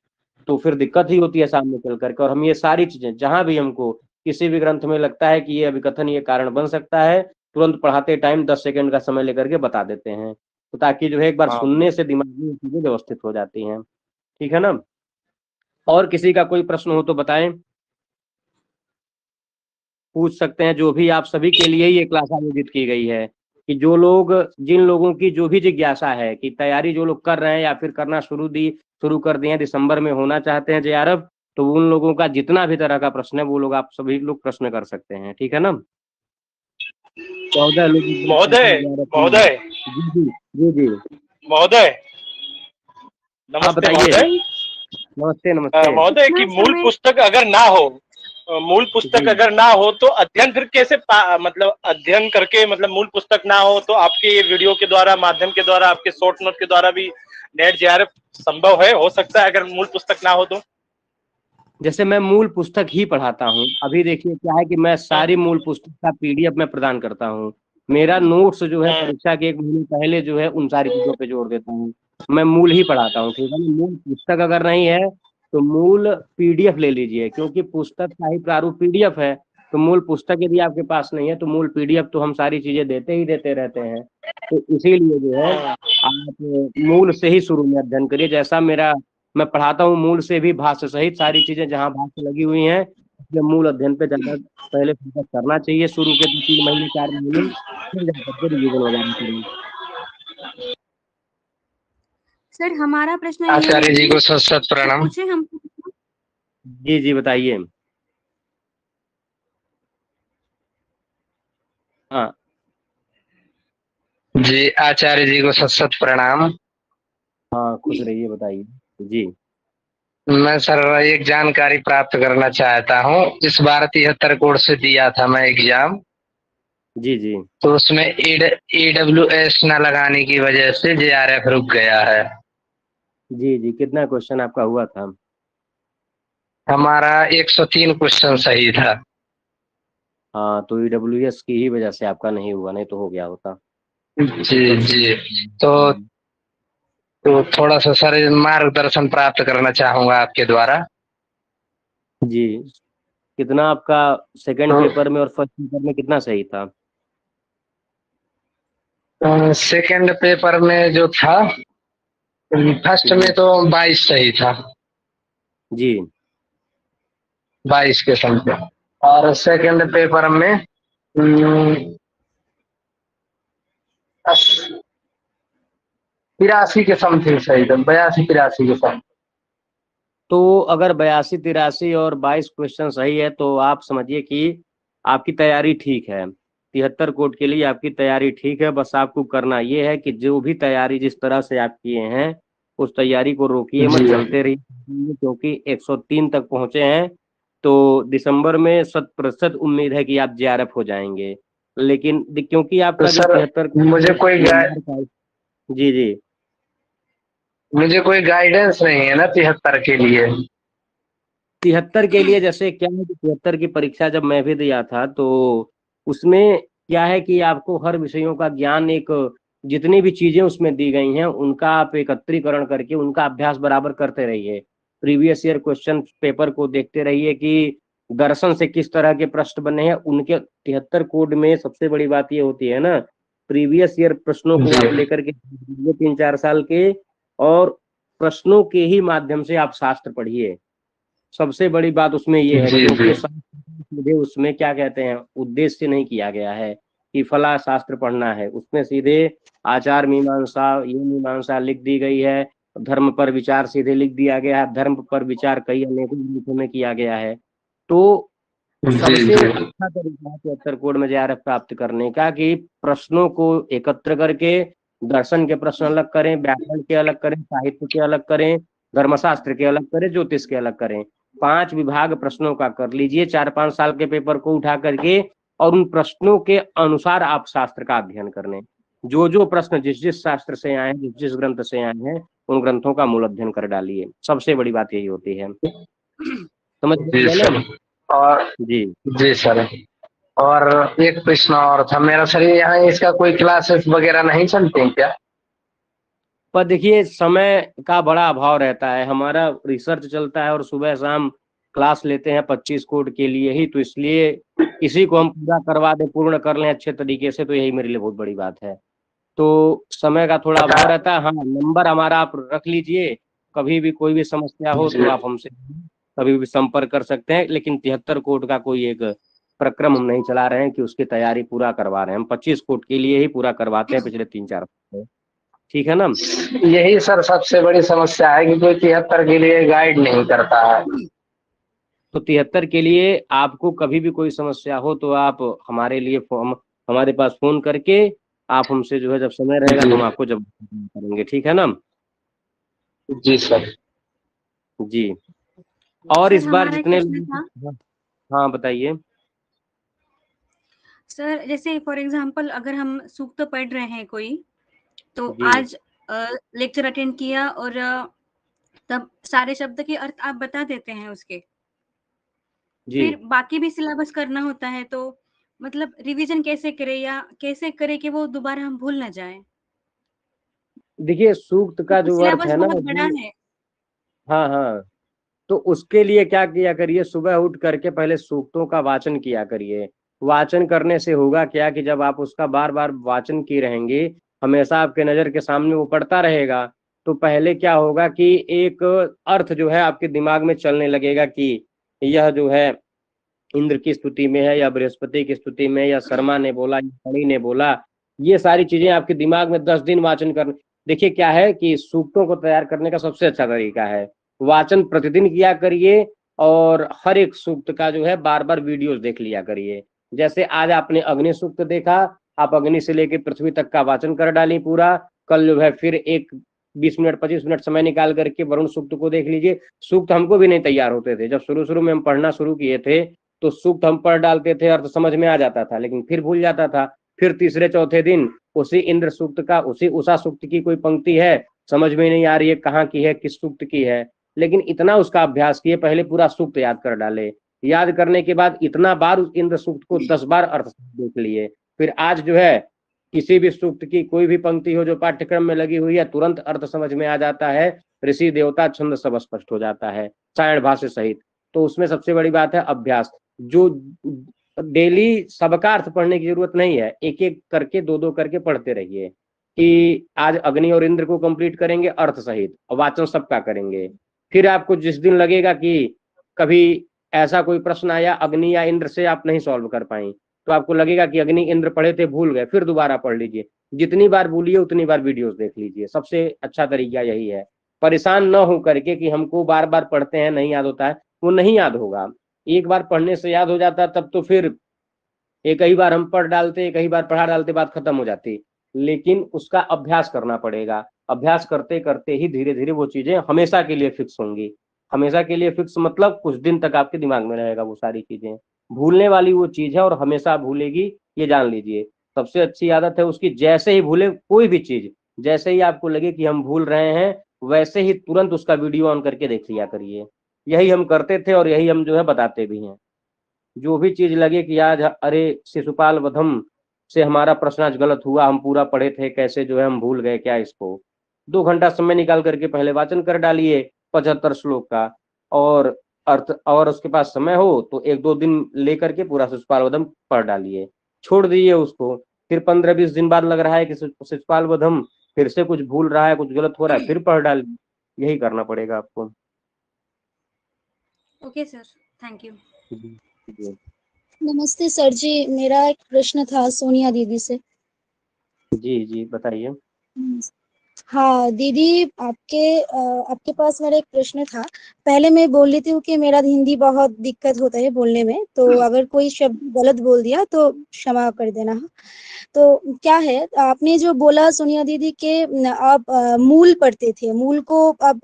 Speaker 1: तो फिर दिक्कत ही होती है सामने चल करके। और हम ये सारी चीजें जहां भी हमको किसी भी ग्रंथ में लगता है कि ये अभिकथन, ये कारण बन सकता है, तुरंत पढ़ाते टाइम 10 सेकंड का समय लेकर के बता देते हैं, तो ताकि जो है एक बार
Speaker 4: हाँ
Speaker 1: सुनने से दिमाग में ये चीजें व्यवस्थित हो जाती हैं। ठीक है ना? और किसी का कोई प्रश्न हो तो बताएं, पूछ सकते हैं। जो भी आप सभी के लिए ही ये क्लास आयोजित की गई है कि जो लोग, जिन लोगों की जो भी जिज्ञासा है कि तैयारी जो लोग कर रहे हैं या फिर करना शुरू कर दिए हैं, दिसंबर में होना चाहते हैं जेआरएफ, तो उन लोगों का जितना भी तरह का प्रश्न है वो लोग, आप सभी लोग प्रश्न कर सकते हैं। ठीक है ना? 14 लोग
Speaker 5: महोदय
Speaker 1: जेआरएफ में हैं।
Speaker 5: महोदय
Speaker 1: जी जी जी जी।
Speaker 5: महोदय
Speaker 1: हाँ
Speaker 5: नमस्ते
Speaker 1: बताइए।
Speaker 5: महोदय।
Speaker 1: नमस्ते नमस्ते।
Speaker 5: महोदय की मूल पुस्तक अगर ना हो, मूल पुस्तक
Speaker 1: जी
Speaker 5: अगर ना हो तो अध्ययन फिर कैसे मतलब अध्ययन करके, मतलब मूल पुस्तक ना हो तो आपके ये वीडियो के द्वारा, माध्यम के द्वारा, आपके शॉर्ट नोट के द्वारा भी नेट जेआरएफ संभव है, हो सकता है अगर मूल पुस्तक ना हो तो?
Speaker 1: जैसे मैं मूल पुस्तक ही पढ़ाता हूँ, अभी देखिए क्या है कि मैं सारी मूल पुस्तक का पीडीएफ में प्रदान करता हूँ। मेरा नोट्स जो है
Speaker 5: हम्म,
Speaker 1: परीक्षा के 1 महीने पहले जो है उन सारी चीजों पे जोड़ देता हूँ। मैं मूल ही पढ़ाता हूँ। ठीक है ना? मूल पुस्तक अगर नहीं है तो मूल पीडीएफ ले लीजिए, क्योंकि पुस्तक का ही प्रारूप पीडीएफ है। तो मूल पुस्तक यदि आपके पास नहीं है तो मूल पीडीएफ तो हम सारी चीजें देते ही देते रहते हैं। तो इसीलिए जो है
Speaker 5: हम्म।
Speaker 1: आप मूल से ही शुरू में अध्ययन करिए। जैसा मेरा, मैं पढ़ाता हूँ मूल से भी, भाष्य सहित सारी चीजें जहाँ भाष्य लगी हुई हैं, इसलिए मूल अध्ययन पे ज्यादा पहले फोकस करना चाहिए शुरू के 2-3 महीने 4 महीने, फिर जाकर के रिविजन वगैरह करें।
Speaker 6: सर हमारा प्रश्न ये है
Speaker 7: आचार्य जी
Speaker 6: कि
Speaker 7: को सत सत प्रणाम।
Speaker 6: पूछे हम।
Speaker 1: जी जी बताइए। हाँ
Speaker 7: जी आचार्य जी को सत सत प्रणाम।
Speaker 1: हाँ, खुश रहिए, बताइए। जी
Speaker 7: मैं सर एक जानकारी प्राप्त करना चाहता हूँ। इस बार 73 कोड से दिया था मैं एग्जाम,
Speaker 1: जी जी।
Speaker 7: तो उसमें AWS न लगाने की वजह से JRF रुक गया है।
Speaker 1: जी जी, कितना क्वेश्चन आपका हुआ था?
Speaker 7: हमारा 103 क्वेश्चन सही था।
Speaker 1: हाँ, तो ईडब्ल्यूएस की ही वजह से आपका नहीं हुआ, नहीं तो हो गया होता।
Speaker 7: जी जी। तो थोड़ा सा सर मार्गदर्शन प्राप्त करना चाहूंगा आपके द्वारा।
Speaker 1: जी, कितना आपका सेकंड
Speaker 7: तो
Speaker 1: पेपर में और फर्स्ट पेपर में कितना सही था?
Speaker 7: सेकंड पेपर में जो था, फर्स्ट में
Speaker 1: जी
Speaker 7: तो 22 सही था,
Speaker 1: जी
Speaker 7: 22 के समथिंग। और सेकंड पेपर में 83 के समथिंग सही था, 82 83 के समथिंग।
Speaker 1: तो अगर 82 83 और 22 क्वेश्चन सही है तो आप समझिए कि आपकी तैयारी ठीक है। 73 कोड के लिए आपकी तैयारी ठीक है। बस आपको करना ये है कि जो भी तैयारी जिस तरह से आप किए हैं उस तैयारी को रोकिए मत,
Speaker 7: जी
Speaker 1: चलते रहिए, क्योंकि 103 तक पहुंचे हैं। तो दिसंबर में 100% उम्मीद है कि आप जेआरएफ हो जाएंगे। लेकिन क्योंकि
Speaker 7: तो
Speaker 1: आपका जो
Speaker 7: सर
Speaker 1: 73
Speaker 7: मुझे कोई
Speaker 1: नंबर का, जी जी,
Speaker 7: मुझे कोई गाइडेंस नहीं है ना 73 के लिए।
Speaker 1: 73 के लिए जैसे क्या है कि 73 की परीक्षा जब मैं भी दिया था तो उसमें क्या है कि आपको हर विषयों का ज्ञान, एक जितनी भी चीजें उसमें दी गई हैं उनका आप एकत्रीकरण करके उनका अभ्यास बराबर करते रहिए। प्रीवियस ईयर क्वेश्चन पेपर को देखते रहिए कि दर्शन से किस तरह के प्रश्न बने हैं। उनके 73 कोड में सबसे बड़ी बात ये होती है ना, प्रीवियस ईयर प्रश्नों को आप
Speaker 7: जी
Speaker 1: लेकर के 3 4 साल के, और प्रश्नों के ही माध्यम से आप शास्त्र पढ़िए। सबसे बड़ी बात उसमें ये है,
Speaker 7: जी
Speaker 1: क्योंकि
Speaker 7: जी
Speaker 1: सीधे उसमें क्या कहते हैं, उद्देश्य नहीं किया गया है कि फला शास्त्र पढ़ना है। उसमें सीधे आचार मीमांसा, ये मीमांसा लिख दी गई है, धर्म पर विचार सीधे लिख दिया गया है, धर्म पर विचार कई अनेकों ग्रंथों में किया गया है। तो
Speaker 7: जी
Speaker 1: सबसे
Speaker 7: जी
Speaker 1: अच्छा तरीका है 73 कोड में जेआरएफ प्राप्त करने का कि प्रश्नों को एकत्र करके दर्शन के प्रश्न अलग करें, व्याकरण के अलग करें, साहित्य के अलग करें, धर्मशास्त्र के अलग करें, ज्योतिष के अलग करें। 5 विभाग प्रश्नों का कर लीजिए 4 5 साल के पेपर को उठा करके, और उन प्रश्नों के अनुसार आप शास्त्र का अध्ययन कर लें। जो जो प्रश्न जिस जिस शास्त्र से आए हैं, जिस जिस ग्रंथ से आए हैं, उन ग्रंथों का मूल अध्ययन कर डालिए। सबसे बड़ी बात यही होती है। समझ
Speaker 7: जी
Speaker 1: गए
Speaker 7: सर।
Speaker 1: ना?
Speaker 7: और
Speaker 1: जी,
Speaker 7: जी सर, और एक प्रश्न और था मेरा सर, यहाँ इसका कोई क्लासेस वगैरह नहीं चलते हैं क्या?
Speaker 1: पर देखिए समय का बड़ा अभाव रहता है। हमारा रिसर्च चलता है और सुबह शाम क्लास लेते हैं 25 कोड के लिए ही, तो इसलिए इसी को हम पूरा करवा दें, पूर्ण कर लें अच्छे तरीके से, तो यही मेरे लिए बहुत बड़ी बात है। तो समय का थोड़ा
Speaker 7: पता
Speaker 1: अभाव रहता है। हाँ, नंबर हमारा आप रख लीजिए, कभी भी कोई भी समस्या हो तो
Speaker 7: जी
Speaker 1: आप हमसे कभी भी संपर्क कर सकते हैं। लेकिन 73 कोड का कोई एक प्रक्रम हम नहीं चला रहे हैं कि उसकी तैयारी पूरा करवा रहे हैं। हम 25 कोड के लिए ही पूरा करवाते हैं पिछले 3 4 साल से। ठीक है ना?
Speaker 7: यही सर सबसे बड़ी समस्या है कि कोई 73 के लिए गाइड नहीं करता है।
Speaker 1: तो 73 के लिए आपको कभी भी कोई समस्या हो तो आप हमारे लिए हमारे पास फोन करके आप हमसे जो है, जब समय रहेगा तो हम
Speaker 7: जी
Speaker 1: आपको जब करेंगे। ठीक है ना?
Speaker 7: जी सर।
Speaker 1: जी। और
Speaker 6: सर
Speaker 1: इस बार
Speaker 6: हमारा एक
Speaker 1: जितने
Speaker 6: प्रश्न था।
Speaker 1: हाँ बताइए।
Speaker 6: सर जैसे फॉर एग्जांपल अगर हम सूक्त पढ़ रहे हैं कोई, तो
Speaker 1: जी
Speaker 6: आज लेक्चर अटेंड किया और तब सारे शब्द के अर्थ आप बता देते हैं उसके,
Speaker 1: जी
Speaker 6: फिर बाकी भी सिलेबस करना होता है, तो मतलब रिवीजन कैसे करें या कैसे करें कि वो दोबारा हम भूल ना जाएं,
Speaker 1: देखिए सूक्त का
Speaker 6: क्योंकि
Speaker 1: जो अर्थ
Speaker 6: सिलेबस
Speaker 1: है ना
Speaker 6: बहुत बड़ा
Speaker 1: वो,
Speaker 6: है।
Speaker 1: हाँ हाँ, तो उसके लिए क्या किया करिए, सुबह उठ करके पहले सूक्तों का वाचन किया करिए। वाचन करने से होगा क्या कि जब आप उसका बार बार वाचन की रहेंगे, हमेशा आपके नजर के सामने वो पड़ता रहेगा, तो पहले क्या होगा कि एक अर्थ जो है आपके दिमाग में चलने लगेगा कि यह जो है इंद्र की स्तुति में है, या बृहस्पति की स्तुति में, या शर्मा ने बोला, या फणी ने बोला। ये सारी चीजें आपके दिमाग में 10 दिन वाचन करने। देखिए क्या है कि सूक्तों को तैयार करने का सबसे अच्छा तरीका है वाचन प्रतिदिन किया करिए, और हर एक सूक्त का जो है बार बार वीडियोस देख लिया करिए। जैसे आज आपने अग्नि सूक्त देखा, आप अग्नि से लेकर पृथ्वी तक का वाचन कर डाली पूरा। कल जो है फिर एक 20 मिनट 25 मिनट समय निकाल करके वरुण सूक्त को देख लीजिए। सूक्त हमको भी नहीं तैयार होते थे, जब शुरू शुरू में हम पढ़ना शुरू किए थे तो सूक्त हम पढ़ डालते थे, अर्थ समझ में आ जाता था, लेकिन फिर भूल जाता था। फिर तीसरे चौथे दिन उसी इंद्र सूक्त का, उसी उषा सूक्त की कोई पंक्ति है, समझ में नहीं आ रही है कहाँ की है, किस सूक्त की है, लेकिन इतना उसका अभ्यास किए, पहले पूरा सूक्त याद कर डाले। याद करने के बाद इतना बार उस इंद्र सूक्त को 10 बार अर्थ देख लिए, फिर आज जो है किसी भी सूक्त की कोई भी पंक्ति हो जो पाठ्यक्रम में लगी हुई है, तुरंत अर्थ समझ में आ जाता है, ऋषि देवता छंद सब स्पष्ट हो जाता है, सायण भाष्य सहित। तो उसमें सबसे बड़ी बात है अभ्यास। जो डेली सबका अर्थ पढ़ने की जरूरत नहीं है, एक एक करके 2-2 करके पढ़ते रहिए कि आज अग्नि और इंद्र को कंप्लीट करेंगे अर्थ सहित, और वाचन सबका करेंगे। फिर आपको जिस दिन लगेगा कि कभी ऐसा कोई प्रश्न आया अग्नि या इंद्र से आप नहीं सॉल्व कर पाई, तो आपको लगेगा कि अग्नि इंद्र पढ़े थे भूल गए, फिर दोबारा पढ़ लीजिए। जितनी बार भूलिए उतनी बार वीडियोस देख लीजिए, सबसे अच्छा तरीका यही है। परेशान न हो करके कि हमको बार बार पढ़ते हैं नहीं याद होता है, वो नहीं याद होगा। एक बार पढ़ने से याद हो जाता तब तो फिर एक ही बार हम पढ़ डालते, एक ही बार पढ़ा डालते, बात खत्म हो जाती। लेकिन उसका अभ्यास करना पड़ेगा। अभ्यास करते करते ही धीरे धीरे वो चीजें हमेशा के लिए फिक्स होंगी। हमेशा के लिए फिक्स मतलब कुछ दिन तक आपके दिमाग में रहेगा वो सारी चीजें। भूलने वाली वो चीज है और हमेशा भूलेगी, ये जान लीजिए। सबसे अच्छी आदत है उसकी, जैसे ही भूले कोई भी चीज, जैसे ही आपको लगे कि हम भूल रहे हैं, वैसे ही तुरंत उसका वीडियो ऑन करके देख लिया करिए। यही हम करते थे और यही हम जो है बताते भी हैं। जो भी चीज लगे कि आज अरे शिशुपाल वधम से हमारा प्रश्न आज गलत हुआ, हम पूरा पढ़े थे, कैसे जो है हम भूल गए क्या इसको, 2 घंटा समय निकाल करके पहले वाचन कर डालिए 75 श्लोक का, और अर्थ, और उसके पास समय हो तो 1-2 दिन लेकर के पूरा शिशुपाल वधम पढ़ डालिए। छोड़ दीजिए उसको, फिर 15-20 दिन बाद लग रहा है कि शिशुपाल वधम फिर से कुछ भूल रहा है, कुछ गलत हो रहा है, फिर पढ़ डालिए। यही करना पड़ेगा आपको।
Speaker 6: Okay sir, thank you.
Speaker 3: नमस्ते सर जी, मेरा एक प्रश्न था सोनिया दीदी से।
Speaker 1: जी जी बताइए।
Speaker 3: हाँ दीदी, आपके पास मेरा एक प्रश्न था। पहले मैं बोल रही थी कि मेरा हिंदी बहुत दिक्कत होता है बोलने में, तो अगर कोई शब्द गलत बोल दिया तो क्षमा कर देना। तो क्या है, आपने जो बोला सोनिया दीदी के आप मूल पढ़ते थे, मूल को आप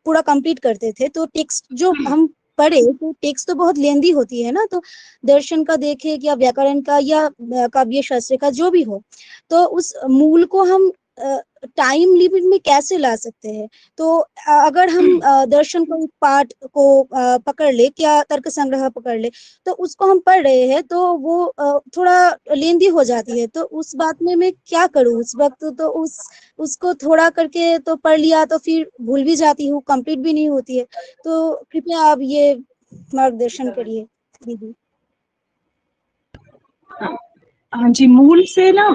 Speaker 3: पूरा कंप्लीट करते थे, तो टेक्स्ट जो हम पढ़े तो टेक्स्ट तो बहुत लेंदी होती है ना, तो दर्शन का देखे या व्याकरण का या काव्य शास्त्र का जो भी हो, तो उस मूल को हम टाइम लिमिट में कैसे ला सकते हैं? तो अगर हम दर्शन को पाठ को पकड़ ले, क्या तर्क संग्रह पकड़ ले, तो उसको हम पढ़ रहे हैं तो वो थोड़ा लेंदी हो जाती है। तो उस बात में मैं क्या करूं उस वक्त? तो उसको थोड़ा करके तो पढ़ लिया तो फिर भूल भी जाती हूँ, कंप्लीट भी नहीं होती है। तो कृपया आप ये मार्गदर्शन करिए दीदी।
Speaker 2: हाँ जी, मूल से ना,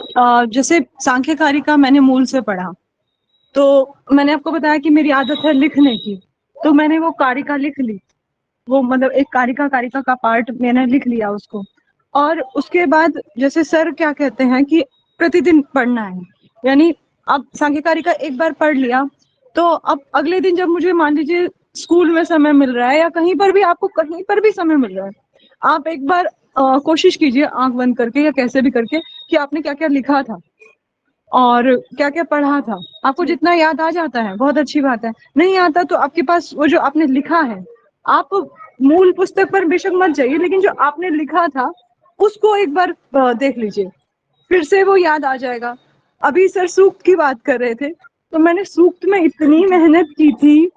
Speaker 2: जैसे सांख्य कारिका मैंने मूल से पढ़ा, तो मैंने आपको बताया कि मेरी आदत है लिखने की, तो मैंने वो कारिका लिख ली। वो मतलब एक कारिका का पार्ट मैंने लिख लिया उसको। और उसके बाद जैसे सर क्या कहते हैं कि प्रतिदिन पढ़ना है, यानी अब सांख्य कारिका एक बार पढ़ लिया तो अब अगले दिन जब मुझे मान लीजिए स्कूल में समय मिल रहा है या कहीं पर भी, आपको कहीं पर भी समय मिल रहा है, आप एक बार कोशिश कीजिए आंख बंद करके या कैसे भी करके कि आपने क्या क्या लिखा था और क्या क्या पढ़ा था। आपको जितना याद आ जाता है बहुत अच्छी बात है, नहीं आता तो आपके पास वो जो आपने लिखा है, आप मूल पुस्तक पर बेशक मत जाइए, लेकिन जो आपने लिखा था उसको एक बार देख लीजिए, फिर से वो याद आ जाएगा। अभी सर सूक्त की बात कर रहे थे, तो मैंने सूक्त में इतनी मेहनत की थी,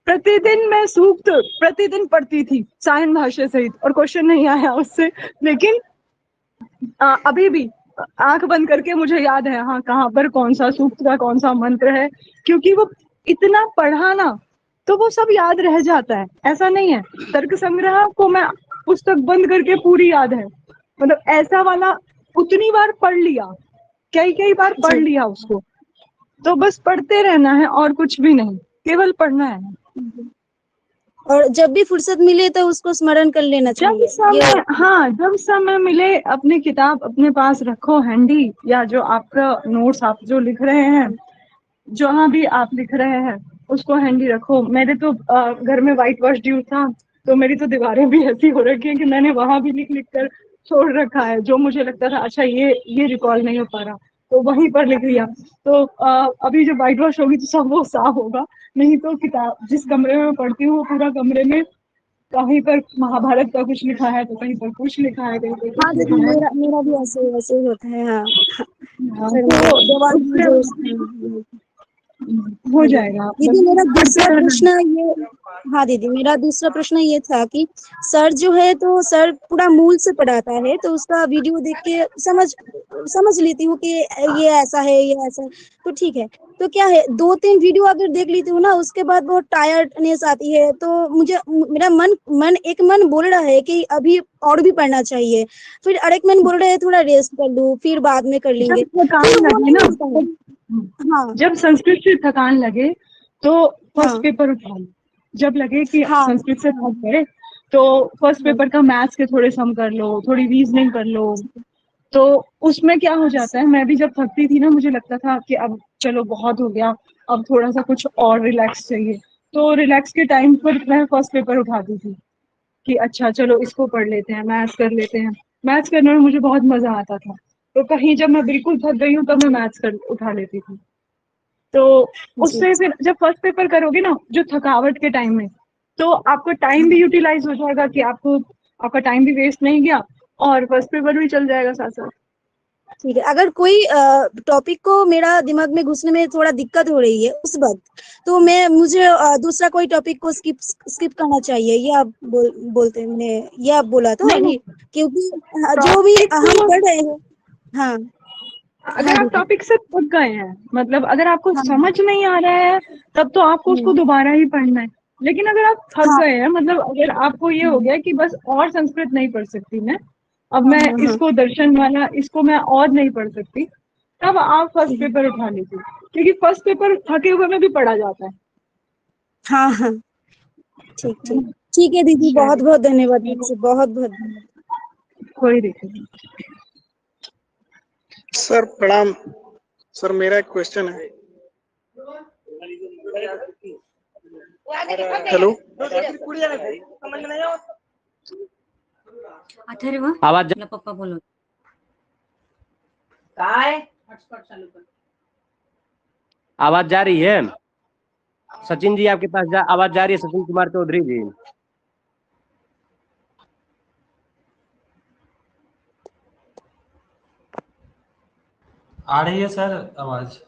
Speaker 2: प्रतिदिन मैं सूक्त प्रतिदिन पढ़ती थी सायन भाष्य सहित, और क्वेश्चन नहीं आया उससे, लेकिन अभी भी आंख बंद करके मुझे याद है हाँ कहाँ पर कौन सा सूक्त का कौन सा मंत्र है, क्योंकि वो इतना पढ़ा ना तो वो सब याद रह जाता है। ऐसा नहीं है तर्क संग्रह को मैं पुस्तक बंद करके पूरी याद है, मतलब ऐसा वाला उतनी बार पढ़ लिया, कई बार पढ़ लिया उसको, तो बस पढ़ते रहना है और कुछ भी नहीं, केवल पढ़ना है।
Speaker 3: और जब भी फुर्सत मिले तो उसको स्मरण कर लेना चाहिए।
Speaker 2: जब समय मिले अपनी किताब अपने पास रखो हैंडी, या जो आपका नोट्स आप जो लिख रहे हैं, जहाँ भी आप लिख रहे हैं उसको हैंडी रखो। मेरे तो घर में व्हाइट वॉश ड्यू था, तो मेरी तो दीवारें भी ऐसी हो रखी है कि मैंने वहां भी लिख कर छोड़ रखा है, जो मुझे लगता था अच्छा ये रिकॉल नहीं हो पा रहा तो वहीं पर लिख लिया। तो अभी जब व्हाइट वॉश होगी तो सब वो साफ होगा, नहीं तो किताब जिस कमरे में पढ़ती हूँ पूरा कमरे में कहीं पर महाभारत का कुछ लिखा है तो कहीं पर कुछ लिखा है, कहीं पर कुछ लिखा है।
Speaker 3: मेरा भी ऐसे होता है। हाँ,
Speaker 2: हो जाएगा।
Speaker 3: दीदी मेरा दूसरा
Speaker 2: बस
Speaker 3: प्रश्न ये, हाँ दीदी मेरा दूसरा प्रश्न ये था कि सर जो है तो सर पूरा मूल से पढ़ाता है, तो उसका वीडियो देख के समझ लेती हूँ कि ये ऐसा है ये ऐसा है, तो ठीक है। तो क्या है 2-3 वीडियो अगर देख लेती हूँ ना, उसके बाद बहुत टायर्डनेस आती है, तो मुझे मेरा मन बोल रहा है कि अभी और भी पढ़ना चाहिए, फिर अरेक मन बोल रहा है थोड़ा रेस्ट कर लूँ फिर बाद में कर लेंगे,
Speaker 2: जब थकान
Speaker 3: फिर वो
Speaker 2: लगे
Speaker 3: नहीं
Speaker 2: ना,
Speaker 3: होता है। हाँ
Speaker 2: जब संस्कृत से थकान लगे तो फर्स्ट
Speaker 3: हाँ
Speaker 2: पेपर उठा लो। जब लगे कि
Speaker 3: हाँ
Speaker 2: संस्कृत से थक गए तो फर्स्ट
Speaker 3: हाँ
Speaker 2: पेपर का मैथ्स के थोड़े सम कर लो, थोड़ी रीजनिंग कर लो। तो उसमें क्या हो जाता है, मैं भी जब थकती थी ना, मुझे लगता था कि अब चलो बहुत हो गया, अब थोड़ा सा कुछ और रिलैक्स चाहिए। तो रिलैक्स के टाइम पर मैं फर्स्ट पेपर उठाती थी कि अच्छा चलो इसको पढ़ लेते हैं, मैथ्स कर लेते हैं। मैथ्स करने में मुझे बहुत मजा आता था, तो कहीं जब मैं बिल्कुल थक गई हूँ तब मैं मैथ्स कर उठा लेती थी। तो
Speaker 3: जी
Speaker 2: उससे फिर जब फर्स्ट पेपर करोगे ना, जो थकावट के टाइम में, तो आपका टाइम भी यूटिलाइज हो जाएगा कि आपका टाइम भी वेस्ट नहीं गया और फर्स्ट पेपर भी चल जाएगा साथ साथ।
Speaker 3: ठीक है। अगर कोई टॉपिक को मेरा दिमाग में घुसने में थोड़ा दिक्कत हो रही है उस वक्त, तो मुझे दूसरा कोई टॉपिक को स्किप करना चाहिए, ये आप बोलते हैं, मैंने ये आप बोला तो
Speaker 2: नहीं,
Speaker 3: अभी, क्योंकि जो भी
Speaker 2: टॉपिक
Speaker 3: हम पढ़ रहे हैं। हाँ
Speaker 2: अगर
Speaker 3: हाँ
Speaker 2: आप
Speaker 3: दीदी।
Speaker 2: टॉपिक से थक गए हैं, मतलब अगर आपको
Speaker 3: हाँ
Speaker 2: समझ नहीं आ रहा है, तब तो आपको उसको
Speaker 3: हम्म,
Speaker 2: दोबारा ही पढ़ना है। लेकिन अगर आप थक
Speaker 3: हाँ
Speaker 2: गए हैं, मतलब अगर आपको ये हो गया कि बस और संस्कृत नहीं पढ़ सकती मैं, अब मैं
Speaker 3: हाँ
Speaker 2: इसको दर्शन वाला इसको मैं और नहीं पढ़ सकती, तब आप फर्स्ट पेपर उठा लीजिए, क्योंकि फर्स्ट पेपर थके हुए में भी पढ़ा जाता है।
Speaker 3: हाँ हाँ ठीक ठीक ठीक है दीदी, बहुत
Speaker 2: चलिए,
Speaker 3: बहुत धन्यवाद आपसे, बहुत बहुत धन्यवाद।
Speaker 2: कोई दिक्कत नहीं।
Speaker 8: सर प्रणाम। सर मेरा एक क्वेश्चन है। हेलो।
Speaker 6: अथर्व
Speaker 1: आवाज
Speaker 6: आपला पप्पा बोलत.
Speaker 1: आवाज जा रही है? सचिन जी आपके पास आवाज जा रही है? सचिन कुमार चौधरी जी।
Speaker 9: आ रही है सर आवाज?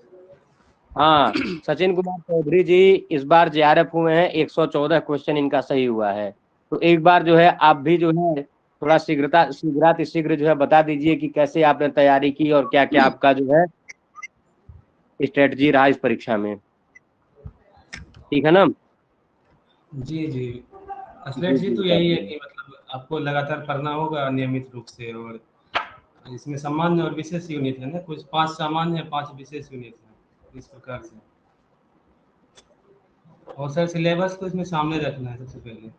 Speaker 1: हाँ, सचिन कुमार चौधरी जी इस बार जेआरएफ हुए हैं, 114 क्वेश्चन इनका सही हुआ है। तो एक बार जो है आप भी जो है थोड़ा शीघ्र जो है बता दीजिए कि कैसे आपने तैयारी की और क्या क्या आपका जो है स्ट्रेटजी रहा इस परीक्षा में। ठीक है ना?
Speaker 9: जी जी।
Speaker 1: जी
Speaker 9: स्ट्रेटजी
Speaker 1: जी
Speaker 9: तो यही है कि मतलब आपको लगातार पढ़ना होगा नियमित रूप से, और इसमें सामान्य और विशेष यूनिट है ना, कुछ 5 सामान्य है, 5 विशेष यूनिट है, इस प्रकार से। और सर सिलेबस को इसमें सामने रखना है सबसे पहले।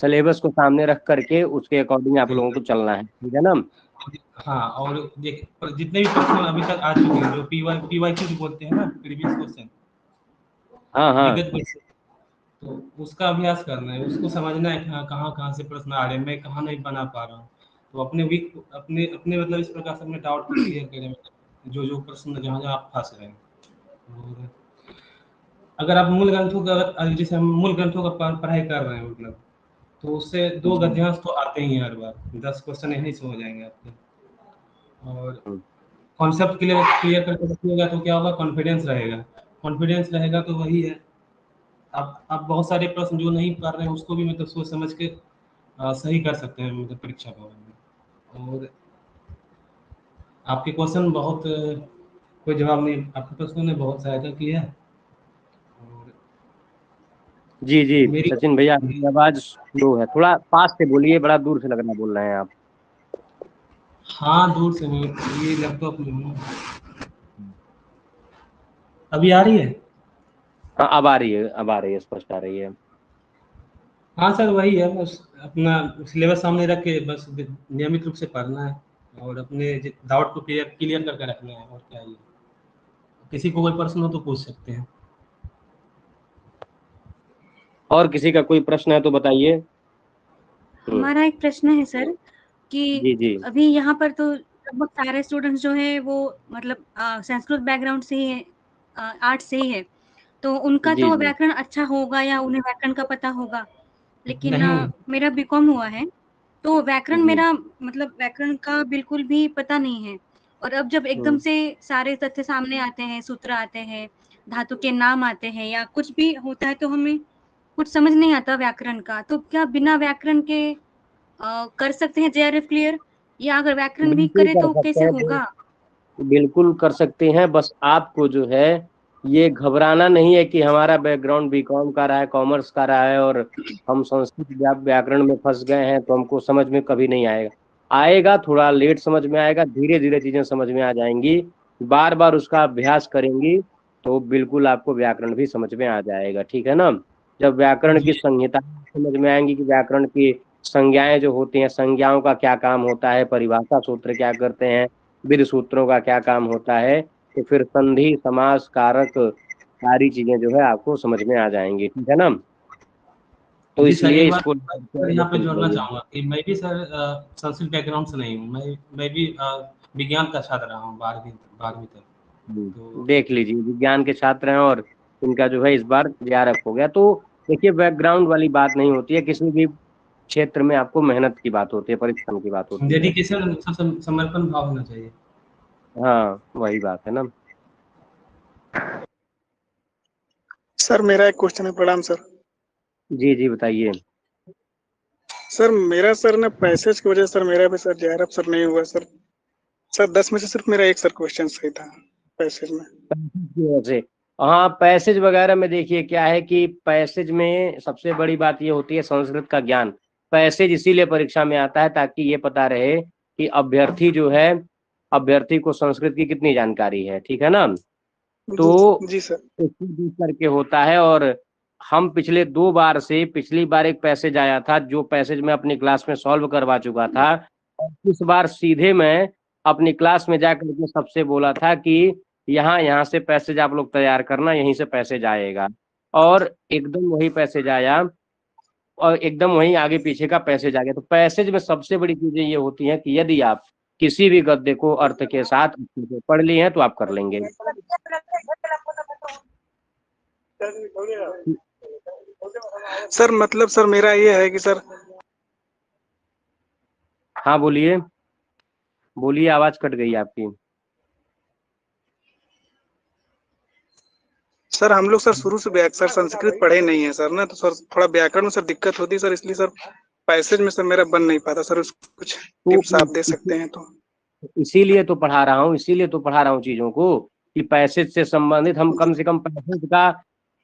Speaker 1: सिलेबस को सामने रख करके उसके अकॉर्डिंग आप लोगों को
Speaker 9: बिल्कुल।
Speaker 1: चलना है। ठीक है ना?
Speaker 9: हाँ, और देख जितने भी प्रश्न अभी तक आ चुके हैं, जो पीवाईक्यू जो बोलते हैं ना, प्रीवियस क्वेश्चन,
Speaker 1: हाँ हाँ
Speaker 9: विगत क्वेश्चन, तो उसका अभ्यास करना है, उसको समझना है कहाँ कहाँ कहाँ से प्रश्न आ रहे हैं, मैं कहाँ नहीं बना पा रहा हूँ। तो अपने अपने मतलब इस प्रकार से अपने डाउट को क्लियर करें, जो जो प्रश्न जहाँ जहाँ आप फंस रहे हैं। और अगर आप मूल ग्रंथों का, अगर जैसे हम मूल ग्रंथों का पढ़ाई कर रहे हैं मतलब, तो उससे 2 गद्यांश तो आते ही हैं हर बार, 10 क्वेश्चन यहीं से हो जाएंगे आपके। और कॉन्सेप्ट क्लियर करके रखिएगा तो क्या होगा, कॉन्फिडेंस रहेगा। कॉन्फिडेंस रहेगा तो वही है, आप बहुत सारे प्रश्न जो नहीं कर रहे हैं उसको भी मतलब सोच समझ के सही कर सकते हैं मतलब परीक्षा भवन में। और आपके क्वेश्चन बहुत कोई जवाब नहीं, आपके प्रश्नों ने बहुत सहायता की है। और
Speaker 1: जी जी।
Speaker 9: मेरी
Speaker 1: सचिन भैया आपकी आवाज स्लो है, थोड़ा पास से बोलिए, बड़ा दूर से लग रहा बोल रहे हैं आप।
Speaker 9: हाँ, दूर से हूँ, ये लैपटॉप में हूँ। अभी आ रही है?
Speaker 1: हाँ अब आ रही है, स्पष्ट आ रही है।
Speaker 9: हाँ सर, वही है, बस अपना सिलेबस सामने रख के बस नियमित रूप से पढ़ना है, और अपने डाउट को क्लियर करके रखना है, और क्या ही है। किसी को कोई प्रश्न हो तो पूछ सकते हैं।
Speaker 1: और किसी का कोई प्रश्न है तो बताइए।
Speaker 6: हमारा एक प्रश्न है सर कि
Speaker 1: जी जी
Speaker 6: अभी यहाँ पर तो लगभग सारे स्टूडेंट्स जो है वो मतलब संस्कृत बैकग्राउंड से ही है, आर्ट से ही है, तो उनका
Speaker 1: जी
Speaker 6: तो
Speaker 1: जी।
Speaker 6: व्याकरण अच्छा होगा या उन्हें व्याकरण का पता होगा। लेकिन
Speaker 9: नहीं।
Speaker 6: मेरा बीकॉम हुआ है, तो व्याकरण
Speaker 1: जी
Speaker 6: मेरा मतलब व्याकरण का बिल्कुल भी पता नहीं है। और अब जब एकदम से सारे तथ्य सामने आते हैं, सूत्र आते हैं, धातु के नाम आते हैं या कुछ भी होता है तो हमें कुछ समझ नहीं आता व्याकरण का, तो क्या बिना व्याकरण के कर सकते हैं जेआरएफ क्लियर, या अगर व्याकरण भी
Speaker 1: बिल्कुल
Speaker 6: करे
Speaker 1: कर
Speaker 6: तो
Speaker 1: सकते
Speaker 6: कैसे
Speaker 1: हैं,
Speaker 6: होगा?
Speaker 1: बिल्कुल कर सकते हैं। बस आपको जो है ये घबराना नहीं है कि हमारा बैकग्राउंड बीकॉम का रहा है, कॉमर्स का रहा है और हम संस्कृत व्याकरण में फंस गए हैं तो हमको समझ में कभी नहीं आएगा। आएगा, थोड़ा लेट समझ में आएगा, धीरे धीरे चीजें समझ में आ जाएंगी। बार बार उसका अभ्यास करेंगी तो बिल्कुल आपको व्याकरण भी समझ में आ जाएगा, ठीक है ना। जब व्याकरण की
Speaker 9: जी
Speaker 1: संहिता समझ में आएंगी कि व्याकरण की संज्ञाएं जो होती हैं, संज्ञाओं का क्या काम होता है, परिभाषा सूत्र क्या करते हैं, विधि सूत्रों का क्या काम होता है, तो फिर संधि समास कारक सारी चीजें जो है आपको समझ में आ जाएंगी, ठीक है ना। तो
Speaker 9: जी सर,
Speaker 1: इसलिए
Speaker 9: एक बात
Speaker 1: इसको
Speaker 9: सर यहाँ पे जोड़ना चाहूँगा कि मैं भी सर संस्कृत बैकग्राउंड से नहीं हूँ, मैं भी विज्ञान का छात्र रहा हूँ 12वीं तक। तो
Speaker 1: देख लीजिए, विज्ञान के छात्र हैं और इनका जो है इस बार जेआरएफ हो गया। तो देखिए, बैकग्राउंड वाली बात नहीं होती है, किसी भी क्षेत्र में आपको मेहनत की बात होती है, परिश्रम की बात होती है।
Speaker 9: डेडिकेशन, समर्पण भाव होना चाहिए।
Speaker 1: हाँ, वही बात है ना।
Speaker 8: सर मेरा एक क्वेश्चन है। प्रणाम सर।
Speaker 1: जी जी, बताइए।
Speaker 8: सर मेरा सर ना पैसेज की वजह से सर मेरा भी सर जेआरएफ सर नहीं हुआ सर। सर 10 में से सिर्फ मेरा एक सर क्वेश्चन सही था पैसेज में।
Speaker 1: पैसेज की वजह से, हाँ, पैसेज वगैरह में देखिए क्या है कि पैसेज में सबसे बड़ी बात ये होती है संस्कृत का ज्ञान। पैसेज इसीलिए परीक्षा में आता है ताकि ये पता रहे कि अभ्यर्थी जो है, अभ्यर्थी को संस्कृत की कितनी जानकारी है, ठीक है ना। तो
Speaker 8: जी सर।
Speaker 1: इसको देख करके होता है। और हम पिछले 2 बार से, पिछली बार एक पैसेज आया था जो पैसेज मैं अपनी क्लास में सॉल्व करवा चुका था, और इस बार सीधे मैं अपनी क्लास में जाकर के सबसे बोला था कि यहाँ से पैसेज आप लोग तैयार करना, यहीं से पैसेज आएगा। और एकदम वही पैसेज आया और एकदम वही आगे पीछे का पैसेज आ गया। तो पैसेज में सबसे बड़ी चीजें ये होती हैं कि यदि आप किसी भी गद्य को अर्थ के साथ अच्छे से पढ़ लिए हैं तो आप कर लेंगे।
Speaker 8: सर मतलब सर मेरा ये है कि सर,
Speaker 1: हाँ बोलिए, बोलिए, आवाज कट गई आपकी।
Speaker 8: सर हम लोग सर शुरू से सर संस्कृत पढ़े नहीं है सर ना, तो सर थोड़ा व्याकरण में सर दिक्कत होती है सर, इसलिए सर पैसेज में सर मेरा बन नहीं पाता सर। कुछ टिप्स आप दे सकते हैं तो।
Speaker 1: इसीलिए तो पढ़ा रहा हूँ, इसीलिए तो पढ़ा रहा हूँ चीजों को कि पैसेज से संबंधित हम कम से कम पैसेज का